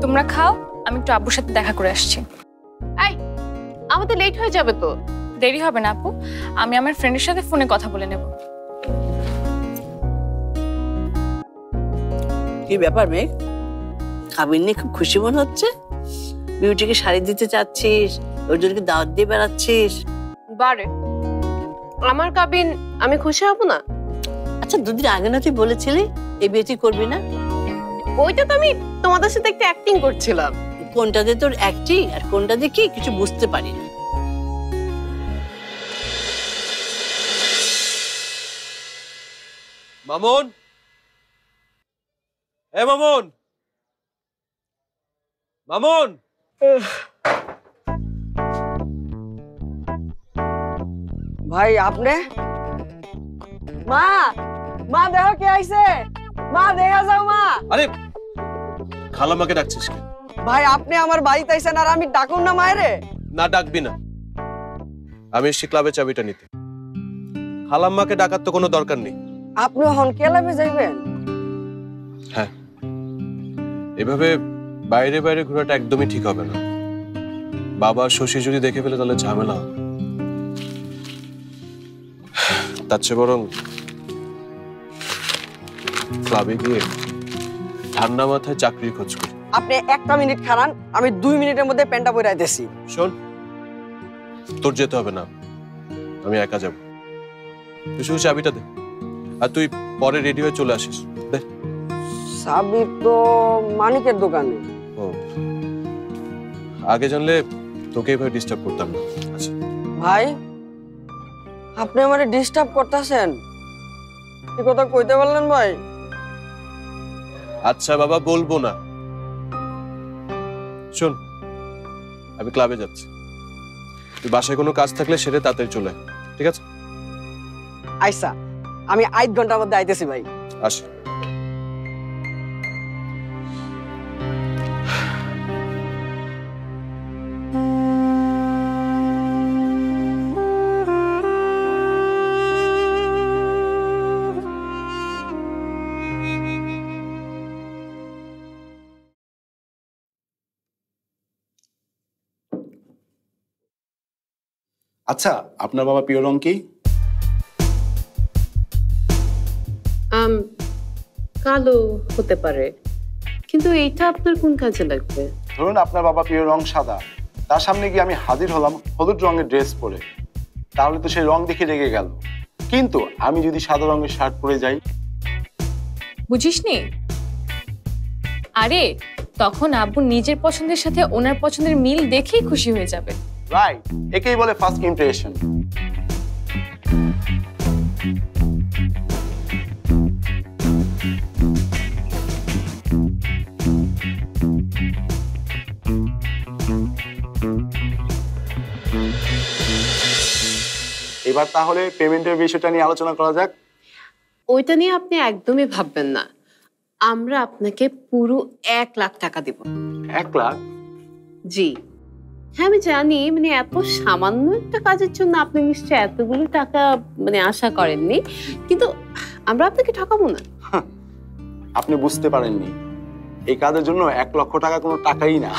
তোমরা খাও, আমি একটু আব্বুর সাথে দেখা করে আসছি। এই, আমাদের লেট হয়ে যাবে তো। দেরি হবে না আপু, আমি আমার ফ্রেন্ডের সাথে ফোনে কথা বলে নেব। কি ব্যাপার মেঘ, কাবিন নিয়ে খুব খুশি মনে হচ্ছে? বিউটিকে শাড়ি দিতে চাচ্ছিস, ওর জন্য দাওয়াত দিয়ে বেড়াচ্ছিস? বারে আমার কাবিন, আমি খুশি হব না? আচ্ছা দুদিন আগে না তুই বলেছিলি এই বিয়ে তুই করবি না? ওইটা তো আমি তোমাদের সাথে একটা অ্যাক্টিং করছিলাম। কোনটা দিয়ে তোর অ্যাক্টিং আর কোনটা দিয়ে কি কিছু বুঝতে পারি না। মামুন, এ মামুন, মামুন। ভাই আপনি? মা, মা দেখো কে আইছে, মা দেখা যাও মা। আরে খালাম্মাকে ডাকছিস কেন? ভাই আপনি আমার বাড়িতে আইছেন আর আমি ডাকুন না মায়েরে? না ডাকবি না, আমি এসছি ক্লাবের চাবিটা নিতে। খালাম্মাকে ডাকার তো কোনো দরকার নেই। আপনি এখন ক্লাবে যাইবেন? হ্যাঁ, এভাবে বাইরে বাইরে ঘোরাটা একদমই ঠিক হবে না। বাবা শশী যদি দেখে ফেলে তাহলে ঝামেলা হবে। তার চেয়ে বরং ক্লাবে গিয়ে ঠান্ডা মাথায় চাকরির খোঁজ করি। আপনি একটা মিনিট খারান, আমি 2 মিনিটের মধ্যে প্যান্টটা পরাই দিছি। শোন, তোর যেতে হবে না, আমি একা যাব। তুই শুধু চাবিটা দে, আর তুই পরে রেডি হয়ে চলে আসিস। দে। চাবি তো মানিকের দোকানে। ও, আগে জানলে তোকে এভাবে ডিস্টার্ব করতাম না। আচ্ছা ভাই, আপনি আমারে ডিস্টার্ব করতেছেন, কি কথা কইতে পারলেন ভাই? আচ্ছা বাবা, বলবো না। শোন, আমি ক্লাবে যাচ্ছি, তুই বাসায় কোনো কাজ থাকলে সেটা তাড়াতাড়ি চলে আয়, ঠিক আছে? আইসা আমি 8 ঘন্টার মধ্যে আইতেছি ভাই। আসো। আচ্ছা, আপনার বাবা প্রিয় রং কি? কালো হতে পারে, কিন্তু এইটা আপনার কোন কাজে লাগবে? ধরুন আপনার বাবা প্রিয় রং সাদা, তার সামনে গিয়ে আমি হাজির হলাম হলুদ রঙের ড্রেস পরে, তাহলে তো সেই রং দেখে রেগে গেল। কিন্তু আমি যদি সাদা রঙের শার্ট পরে যাই, বুঝিসনি? আরে তখন আব্বু নিজের পছন্দের সাথে ওনার পছন্দের মিল দেখেই খুশি হয়ে যাবে। রাইট, একেই বলে ফার্স্ট ইমপ্রেশন। এবার তাহলে পেমেন্টের বিষয়টা নিয়ে আলোচনা করা যাক। ওইটা নিয়ে আপনি একদমই ভাববেন না, আমরা আপনাকে পুরো 1 লাখ টাকা দিব। 1 লাখ? জি হ্যাঁ, আমি জানি মানে এত সামান্য একটা কাজের জন্য আপনি নিশ্চয়ই এতগুলো টাকা মানে আশা করেননি, কিন্তু আমরা আপনাকে ঠকাবো না। আপনি বুঝতে পারেননি, এই কাজের জন্য 1 লক্ষ টাকা কোনো টাকাই না।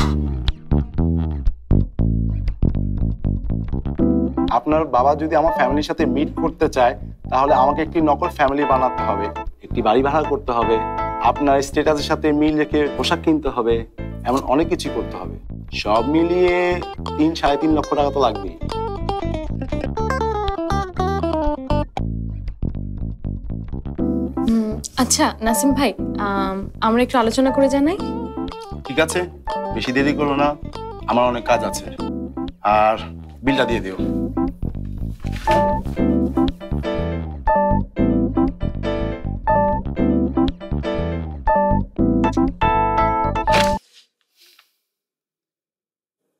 আপনার বাবা যদি আমার ফ্যামিলির সাথে মিট করতে চায়, তাহলে আমাকে একটি নকল ফ্যামিলি বানাতে হবে, একটি বাড়ি ভাড়া করতে হবে, আপনার স্ট্যাটাসের সাথে মিল রেখে পোশাক কিনতে হবে, এমন অনেক কিছু করতে হবে। সব মিলিয়ে 3-3.5 লক্ষ টাকা তো লাগবেই। আচ্ছা নাসিম ভাই, আমরা একটু আলোচনা করে জানাই। ঠিক আছে, বেশি দেরি করো না, আমার অনেক কাজ আছে। আর বিলটা দিয়ে দিও।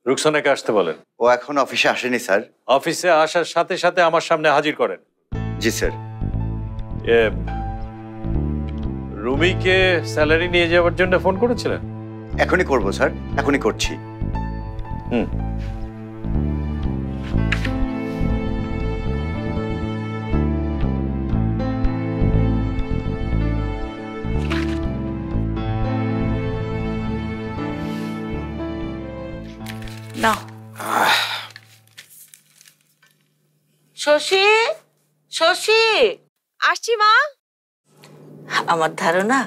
রুকসানাকে আসতে বলেন। ও এখন অফিসে আসেনি স্যার। অফিসে আসার সাথে সাথে আমার সামনে হাজির করেন। জি স্যার। রুমিকে স্যালারি নিয়ে যাওয়ার জন্য ফোন করেছিলেন? এখনই করবো স্যার, এখনই করছি। নাও। শশী, শশী, আসছি মা। আমার ধারণা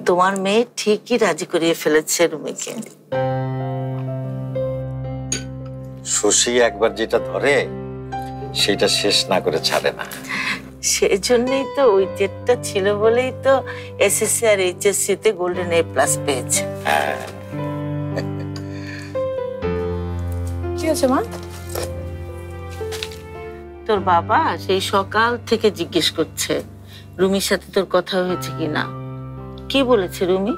তোমার মেয়ে ঠিকই রাজি করিয়ে ফেলেছে রুমিকে। শশী একবার যেটা ধরে সেটা শেষ না করে ছাড়ে না। সেই জন্যই তো ওই জেটটা ছিল বলেই তো এসএসসি আর এইচএসসি তে গোল্ডেন A+ পেয়েছে। কি হয়েছে মা? তোর বাবা সেই সকাল থেকে জিজ্ঞেস করছে রুমির সাথে তোর কথা হয়েছে কিনা। কি বলেছে রুমি?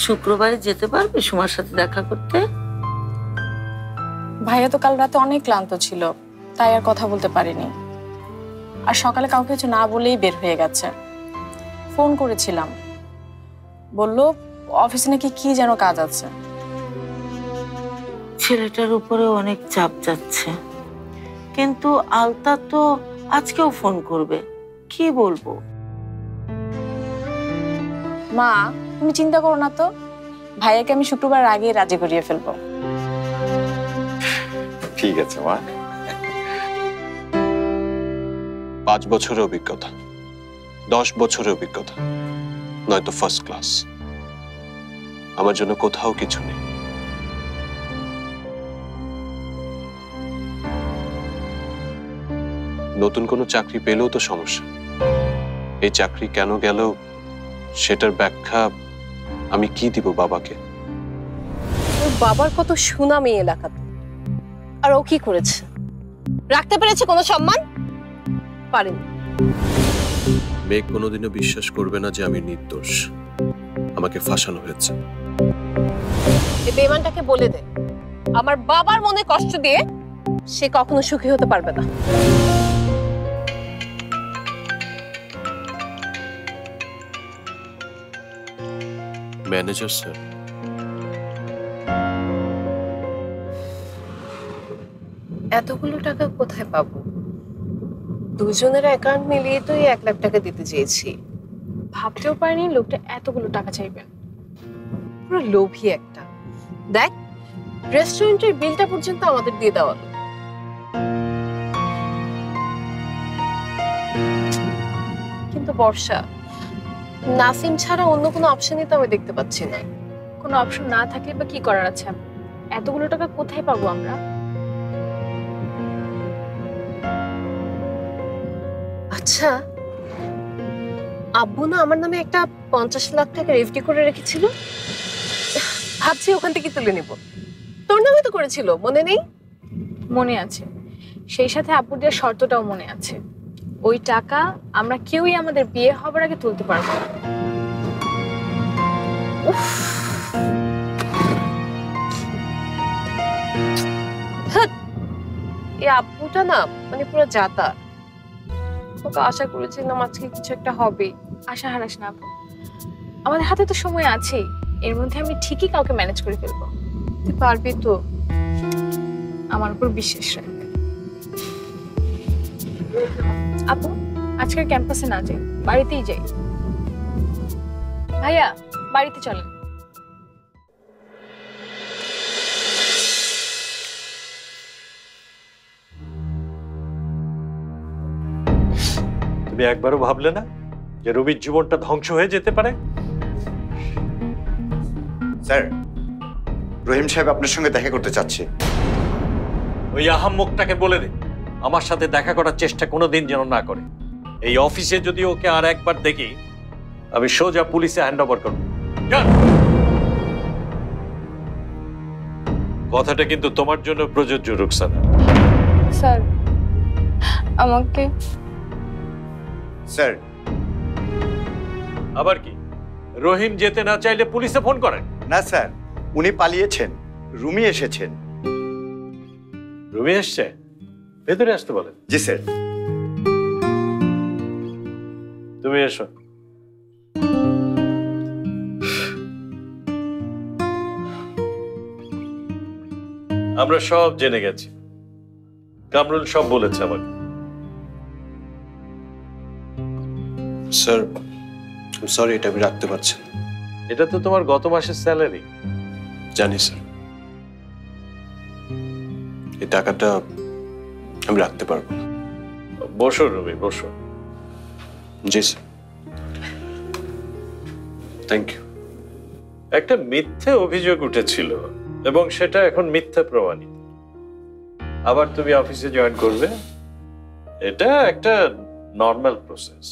শুক্রবারে যেতে পারবে সুমার সাথে দেখা করতে? ভাইয়া তো কাল রাতে অনেক ক্লান্ত ছিল, তাই আর কথা বলতে পারিনি। আর সকালে কাউকে কিছু না বলেই বের হয়ে গেছে। ফোন করেছিলাম, বলল অফিসে নাকি কি যেন কাজ আছে। ছেলেটার উপরে অনেক চাপ যাচ্ছে, কিন্তু আলতা তো আজকেও ফোন করবে, কি বলবো? মা তুমি চিন্তা করো না তো, ভাইয়াকে আমি শুক্রবার আগে রাজি করিয়ে ফেলবো। ঠিক আছে মা। 5 বছরের অভিজ্ঞতা, 10 বছরের অভিজ্ঞতা, নয়তো ফার্স্ট ক্লাস, আমার জন্য কোথাও কিছু নেই। নতুন কোনো চাকরি পেলেও তো সমস্যা। এই চাকরি কেন গেল সেটার ব্যাখ্যা আমি কি দিব বাবাকে? ওর বাবার কত সুনাম এই এলাকাতে, আর ও কি করেছে? রাখতে পেরেছে কোনো সম্মান? পারেনি। মেঘ কোনোদিনও বিশ্বাস করবে না যে আমি নির্দোষ, আমাকে ফাঁসানো হয়েছে। এই বেঈমানটাকে বলে দে আমার বাবার মনে কষ্ট দিয়ে সে কখনো সুখী হতে পারবে না। ম্যানেজার স্যার, এতগুলো টাকা কোথায় পাবো? দুজনের অ্যাকাউন্ট মিলিয়ে তো 1 লাখ টাকা দিতে চেয়েছি। ভাবতেও পারিনি লোকটা এতগুলো টাকা চাইবেন। পুরো লোভী একটা। দেখ, রেস্টুরেন্টের বিলটা পর্যন্ত আমাদের দিয়ে দেওয়া হলো। কিন্তু বর্ষা, নাসিম ছাড়া অন্য কোনো অপশনই তো আমি দেখতে পাচ্ছি না। কোনো অপশন না থাকলে বা কি করার আছে? এতগুলো টাকা কোথায় পাবো আমরা? আচ্ছা, আব্বু না আমার নামে একটা 50 লাখ টাকা এফডি করে রেখেছিল, ভাবছি ওখান থেকে তুলে নিব। তোর নামে তো করেছিল, মনে নেই? মনে আছে, সেই সাথে আব্বুর দেওয়ার শর্তটাও মনে আছে। ওই টাকা আমরা কেউই আমাদের বিয়ে হবার আগে তুলতে পারবো না। এই আব্বুটা না মানে পুরো জাতা। কত আশা করেছিলাম আজকে কিছু একটা হবে। আশা হারাস না আপু, আমাদের হাতে তো সময় আছেই। এর মধ্যে আমি ঠিকই কাউকে ম্যানেজ করে ফেলবো। তুই পারবি তো? আমার উপর বিশ্বাস রাখ। আপু, আজকের ক্যাম্পাসে না যাই, বাড়িতেই যাই। ভাইয়া, বাড়িতে চলেন। তুমি একবারও ভাবলে না যে রবির জীবনটা ধ্বংস হয়ে যেতে পারে? স্যার, রহিম সাহেব আপনার সঙ্গে দেখা করতে চাচ্ছে। ওই আহাম্মকটাকে বলে দে আমার সাথে দেখা করার চেষ্টা কোনোদিন যেন না করে। এই অফিসে যদি ওকে আর একবার দেখি, আমি সোজা পুলিশে হ্যান্ড ওভার করব। কথাটা কিন্তু তোমার জন্য প্রযোজ্য, রুকসানা। স্যার, আমাকে স্যার। আবার কি? রহিম যেতে না চাইলে পুলিশে ফোন করেন? না স্যার, উনি পালিয়েছেন, রুমি এসেছেন। রুমি এসছে? ভেতরে আসতে বলেন। জি স্যার। তুমি এসো। আমরা সব জেনে গেছি, কামরুল সব বলেছে আমাকে। স্যার, সরি, এটা আমি রাখতে পারছি না। এটা তো তোমার গত মাসের স্যালারি। জানি স্যার, এই টাকাটা আমি রাখতে পারবো না। বসো রবি, বসো। জি স্যার, থ্যাংক ইউ। একটা মিথ্যে অভিযোগ উঠেছিল এবং সেটা এখন মিথ্যা প্রমাণিত। আবার তুমি অফিসে জয়েন করবে, এটা একটা নর্মাল প্রসেস।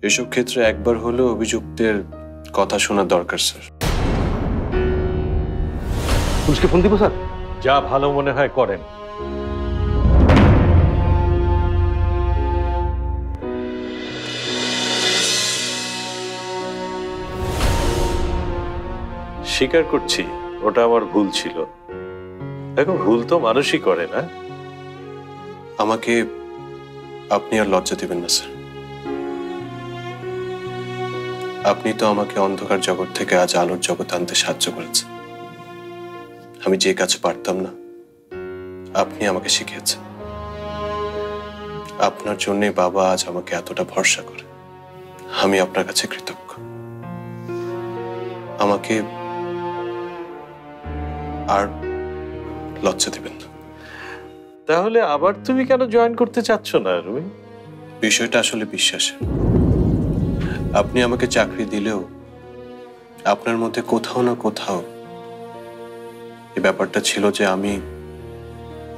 এসব ক্ষেত্রে একবার হলেও অভিযুক্তের কথা শোনা দরকার স্যার। পুলিশকে ফোন দিব স্যার? যা ভালো মনে হয় করেন। স্বীকার করছি, ওটা আমার ভুল ছিল। এখন ভুল তো মানুষই করে, না? আমাকে আপনি আর লজ্জা দিবেন না স্যার। আপনি তো আমাকে অন্ধকার জগৎ থেকে আজ আলোর জগৎ আনতে সাহায্য করেছেন। আমি যে কাজ পারতাম না, আপনি আমাকে শিখিয়েছেন। আপনার জন্যে বাবা আজ আমাকে এতটা ভরসা করে। আমি আপনার কাছে কৃতজ্ঞ। আমাকে আর লজ্জা দিবেন না। তাহলে আবার তুমি কেন জয়েন করতে চাচ্ছ না রুমি? বিষয়টা আসলে বিশ্বাসের। আপনি আমাকে চাকরি দিলেও আপনার মধ্যে কোথাও না কোথাও এই ব্যাপারটা ছিল যে আমি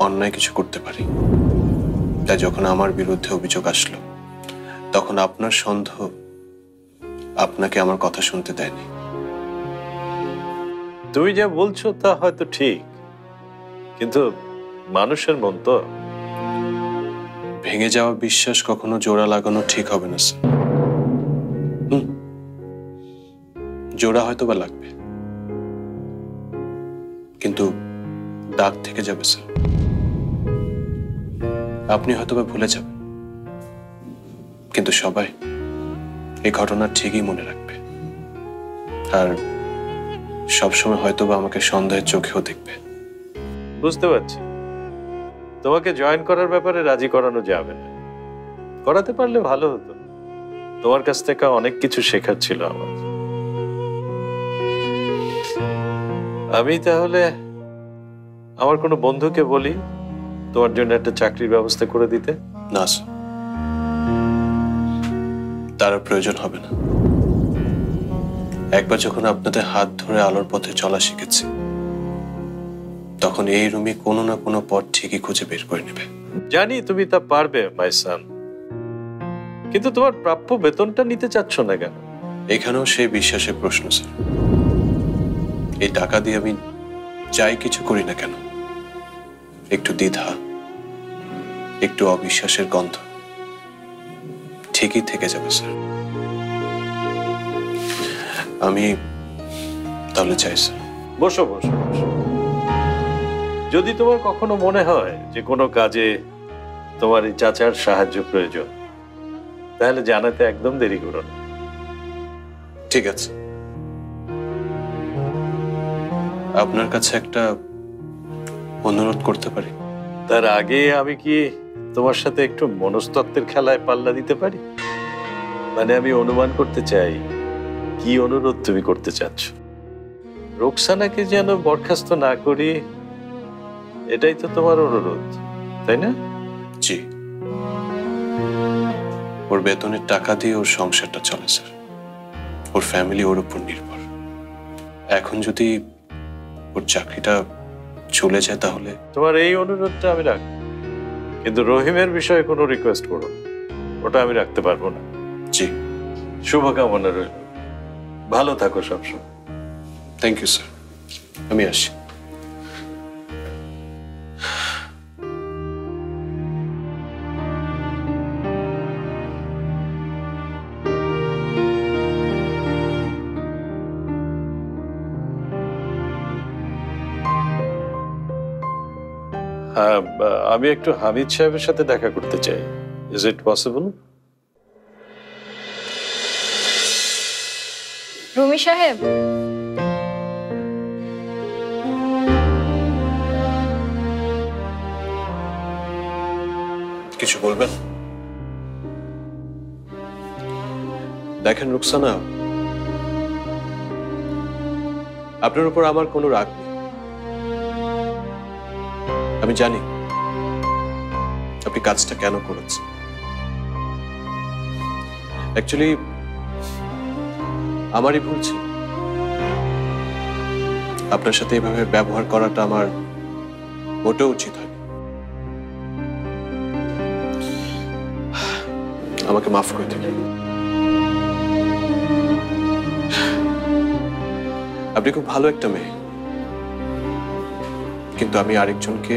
অন্যায় কিছু করতে পারি। তাই যখন আমার বিরুদ্ধে অভিযোগ আসলো, তখন আপনার সন্দেহ আপনাকে আমার কথা শুনতে দেয়নি। তুমি যা বলছো তা হয়তো ঠিক, কিন্তু মানুষের মন তো। ভেঙে যাওয়া বিশ্বাস কখনো জোড়া লাগানো ঠিক হবে না স্যার। জোড়া হয়তো বা লাগবে, কিন্তু দাগ থেকে যাবে স্যার। আপনি হয়তোবা ভুলে যাবেন, কিন্তু সবাই এই ঘটনা ঠিকই মনে রাখবে, আর সবসময় হয়তোবা আমাকে সন্দেহের চোখেও দেখবে। বুঝতে পারছি, তোমাকে জয়েন করার ব্যাপারে রাজি করানো যাবে না। করাতে পারলে ভালো হতো, তোমার কাছ থেকে অনেক কিছু শেখার ছিল আমার। আমি তাহলে আমার কোনো বন্ধুকে বলি তোমার জন্য একটা চাকরির ব্যবস্থা করে দিতে। না স্যার, তার প্রয়োজন হবে না। একবার যখন আপনাদের হাত ধরে আলোর পথে চলা শিখেছি, তখন এই রুমে কোনো না কোনো পথ ঠিকই খুঁজে বের করে নেবে। জানি তুমি তা পারবে মাই সান, কিন্তু তোমার প্রাপ্য বেতনটা নিতে চাচ্ছ না কেন? এখানেও সেই বিশ্বাসের প্রশ্ন স্যার। এই টাকা দিয়ে আমি যাই কিছু করি না কেন, একটু দ্বিধা, একটু অবিশ্বাসের গন্ধ ঠিকই থেকে যাবে স্যার। আমি তাহলে চাই স্যার। বসো বসো বসো। যদি তোমার কখনো মনে হয় যে কোনো কাজে তোমার এই চাচার সাহায্য প্রয়োজন, তাহলে জানাতে একদম দেরি করো না। ঠিক আছে, আপনার কাছে একটা অনুরোধ করতে পারি? তার আগে আমি কি তোমার সাথে একটু মনস্তত্ত্বের খেলায় পাল্লা দিতে পারি? মানে আমি অনুমান করতে চাই কি অনুরোধ তুমি করতে চাচ্ছ। রোকসানাকে যেন বরখাস্ত না করি, এটাই তো তোমার অনুরোধ, তাই না? জি, ওর বেতনের টাকা দিয়ে ওর সংসারটা চলে স্যার। ওর ফ্যামিলি ওর উপর নির্ভর। এখন যদি ওর চাকরিটা চলে যায় তাহলে? তোমার এই অনুরোধটা আমি রাখবো, কিন্তু রহিমের বিষয়ে কোনো রিকোয়েস্ট করো, ওটা আমি রাখতে পারবো না। জি, শুভকামনা রইল, ভালো থাকো সবসময়। থ্যাংক ইউ স্যার, আমি আসি। হ্যাঁ, আমি একটু হামিদ সাহেবের সাথে দেখা করতে চাই। Is it possible? রুমি সাহেব, কিছু বলবেন? দেখেন রুকসানা, আপনার উপর আমার কোনো রাগ নেই। আমি জানি আপনি কাজটা কেন করেছেন। অ্যাকচুয়ালি আমারই ভুল ছিল। আপনার সাথে এভাবে ব্যবহার করাটা আমার মোটেও উচিত হয়। আমাকে মাফ করে দিন। আপনি খুব ভালো একটা মেয়ে, কিন্তু আমি আরেকজনকে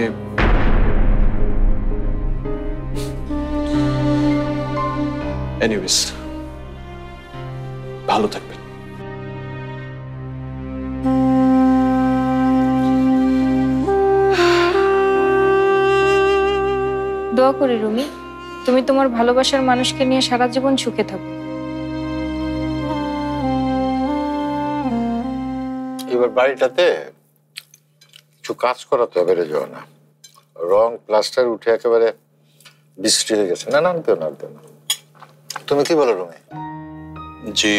এনিওয়েজ, ভালো থাকবেন। দোয়া করি রুমি, তুমি তোমার ভালোবাসার মানুষকে নিয়ে সারা জীবন সুখে থাকো। এবার বাড়িটাতে কিছু কাজ করাতে হবে রে না, রং প্লাস্টার উঠে একেবারে বৃষ্টি হয়ে গেছে। না নামতেও না। তুমি কি বলো রুমে? জি,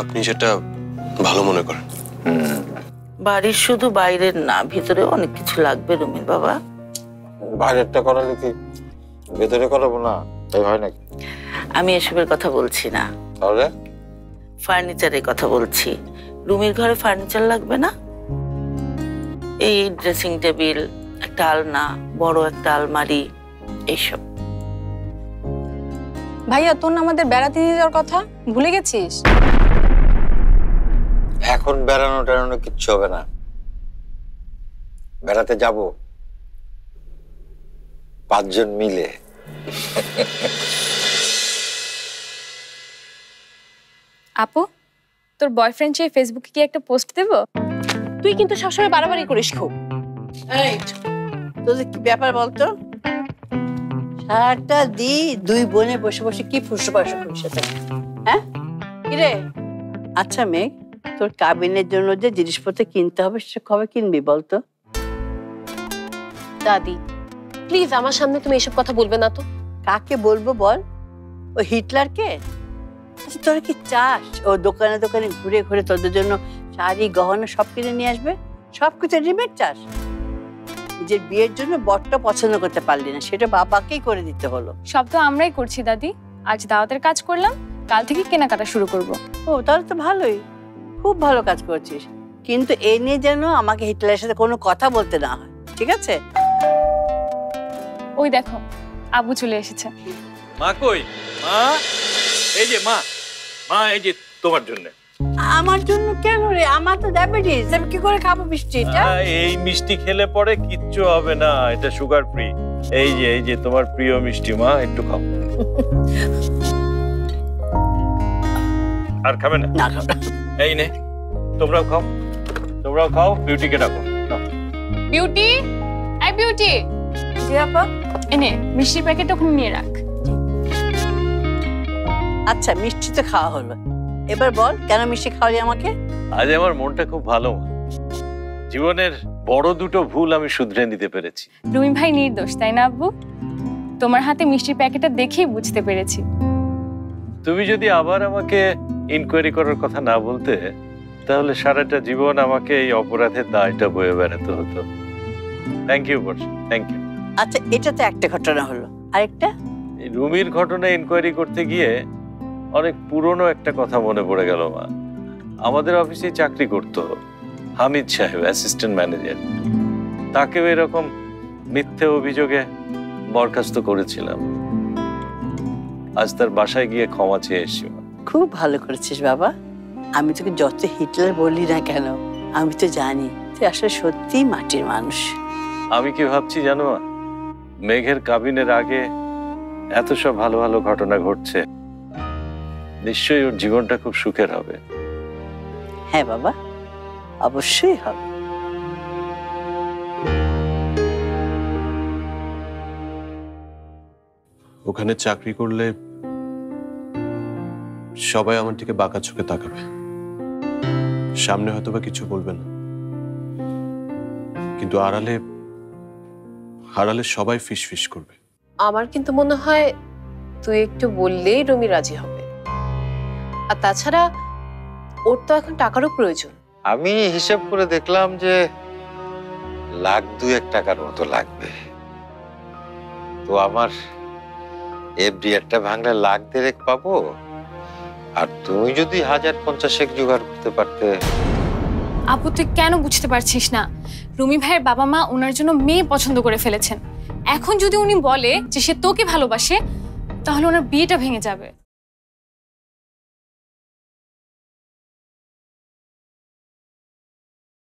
আপনি যেটা ভালো মনে করেন। বাড়ির শুধু বাইরের না, ভিতরে অনেক কিছু লাগবে রুমির বাবা। বাইরেরটা করালে কি ভেতরে করাবো না? তাই হয় নাকি? আমি এসবের কথা বলছি না, তাহলে ফার্নিচারের কথা বলছি। রুমির ঘরে ফার্নিচার লাগবে না? এই ড্রেসিং টেবিল, একটা আলনা, বড় একটা আলমারি, এইসব। ভাইয়া, তোর না আমাদের বেড়াতে নিয়ে যাওয়ার কথা, ভুলে গেছিস? এখন বেড়ানো টেড়ানো কিচ্ছু হবে না। বেড়াতে যাব 5 জন মিলে। আপু, তোর বয়ফ্রেন্ড চেয়ে ফেসবুকে কি একটা পোস্ট দেব? তুই কিন্তু সবসময় বাড়াবাড়ি করিস খুব। এই, তোদের কি ব্যাপার বলতো? সারাটা দি দুই বোনে বসে বসে কি ফুসফাস করিস হ্যাঁ? কিরে আচ্ছা মেঘ, তোর কাবিনের জন্য যে জিনিসপত্র কিনতে হবে সেটা কবে কিনবি বলতো? দাদি প্লিজ আমার সামনে তুমি এসব কথা বলবে না তো। কাকে বলবো বল? ও হিটলারকে? আচ্ছা তোরা কি চাস ও দোকানে দোকানে ঘুরে ঘুরে তোদের জন্য শাড়ি গহনা সব কিনে নিয়ে আসবে? সবকিছু রেডিমেড চাস? নিজের বিয়ের জন্য বরটা পছন্দ করতে পারলি না, সেটা বাবাকেই করে দিতে হলো। সব তো আমরাই করছি দাদি। আজ দাওয়াতের কাজ করলাম, কাল থেকে কেনাকাটা শুরু করব। ও তাহলে তো ভালোই, খুব ভালো কাজ করছিস। কিন্তু এই নিয়ে যেন আমাকে হিটলারের সাথে কোনো কথা বলতে না হয়, ঠিক আছে? ওই দেখো আব্বু চলে এসেছে। মা কই? মা এই যে মা, মা এই যে তোমার জন্য। আমার জন্য কেন রে? আমার তো ডায়াবেটিস, আমি কি করে খাবো মিষ্টিটা? এই মিষ্টি খেলে পরে কিচ্ছু হবে না, এটা সুগার ফ্রি। এই যে তোমার প্রিয় মিষ্টি মা, একটু খাও। আর খাবে না? না খাবো। এই নে তোমরাও খাও, তোমরাও খাও। বিউটিকে ডাকো। Beauty, I beauty. জি আপা। এনে মিষ্টির প্যাকেটটা ওখানে নিয়ে রাখ। আচ্ছা মিষ্টি তো খাওয়া হলো, এবার বল কেন মিষ্টি খাওয়ালি আমাকে? আজ আমার মনটা খুব ভালো। জীবনের বড় দুটো ভুল আমি শুধরে নিতে পেরেছি। রুমি ভাই নির্দোষ, তাই না আব্বু? তোমার হাতে মিষ্টির প্যাকেটটা দেখেই বুঝতে পেরেছি। তুমি যদি আবার আমাকে ইনকোয়ারি করার কথা না বলতে, তাহলে সারাটা জীবন আমাকে এই অপরাধের দায়টা বয়ে বেড়াতে হতো। Thank you Barsha, thank you. আচ্ছা এটা তো একটা ঘটনা হলো, আরেকটা? রুমির ঘটনা ইনকোয়ারি করতে গিয়ে অনেক পুরনো একটা কথা মনে পড়ে গেল মা। আমাদের অফিসে চাকরি করতো হামিদ সাহেব, অ্যাসিস্ট্যান্ট ম্যানেজার। তাকেও এরকম মিথ্যে অভিযোগে বরখাস্ত করেছিলাম। আজ তার বাসায় গিয়ে ক্ষমা চেয়ে এসেছি। খুব ভালো করেছিস বাবা। আমি তোকে যত হিটলার বলি না কেন, আমি তো জানি তুই আসলে সত্যিই মাটির মানুষ। আমি কি ভাবছি জানো, মেঘের কাবিনের আগে এত সব ভালো ভালো ঘটনা ঘটছে, নিশ্চয়ই ওর জীবনটা খুব সুখের হবে। হ্যাঁ বাবা, অবশ্যই হবে। ওখানে চাকরি করলে সবাই আমার দিকে বাঁকা চোখে তাকাবে, সামনে হয়তো বা কিছু বলবে না, কিন্তু আড়ালে সবাই ফিস ফিস করবে। আমার কিন্তু মনে হয় তুই একটু বললেই রুমি রাজি হবে। আর তাছাড়া ওর তো এখন টাকারও প্রয়োজন। আমি হিসাব করে দেখলাম যে $1,02,000 টাকার মতো লাগবে। তো আমার এফডি একটা ভাঙলে $1,02,000 পাবো। আর তুমি যদি 1,050 জোগাড় করতে পারতে। আপু তুই কেন বুঝতে পারছিস না? রুমি ভাইয়ের বাবা মা ওনার জন্য মেয়ে পছন্দ করে ফেলেছেন। এখন যদি উনি বলে যে সে তোকে ভালোবাসে, তাহলে ওনার বিয়েটা ভেঙে যাবে।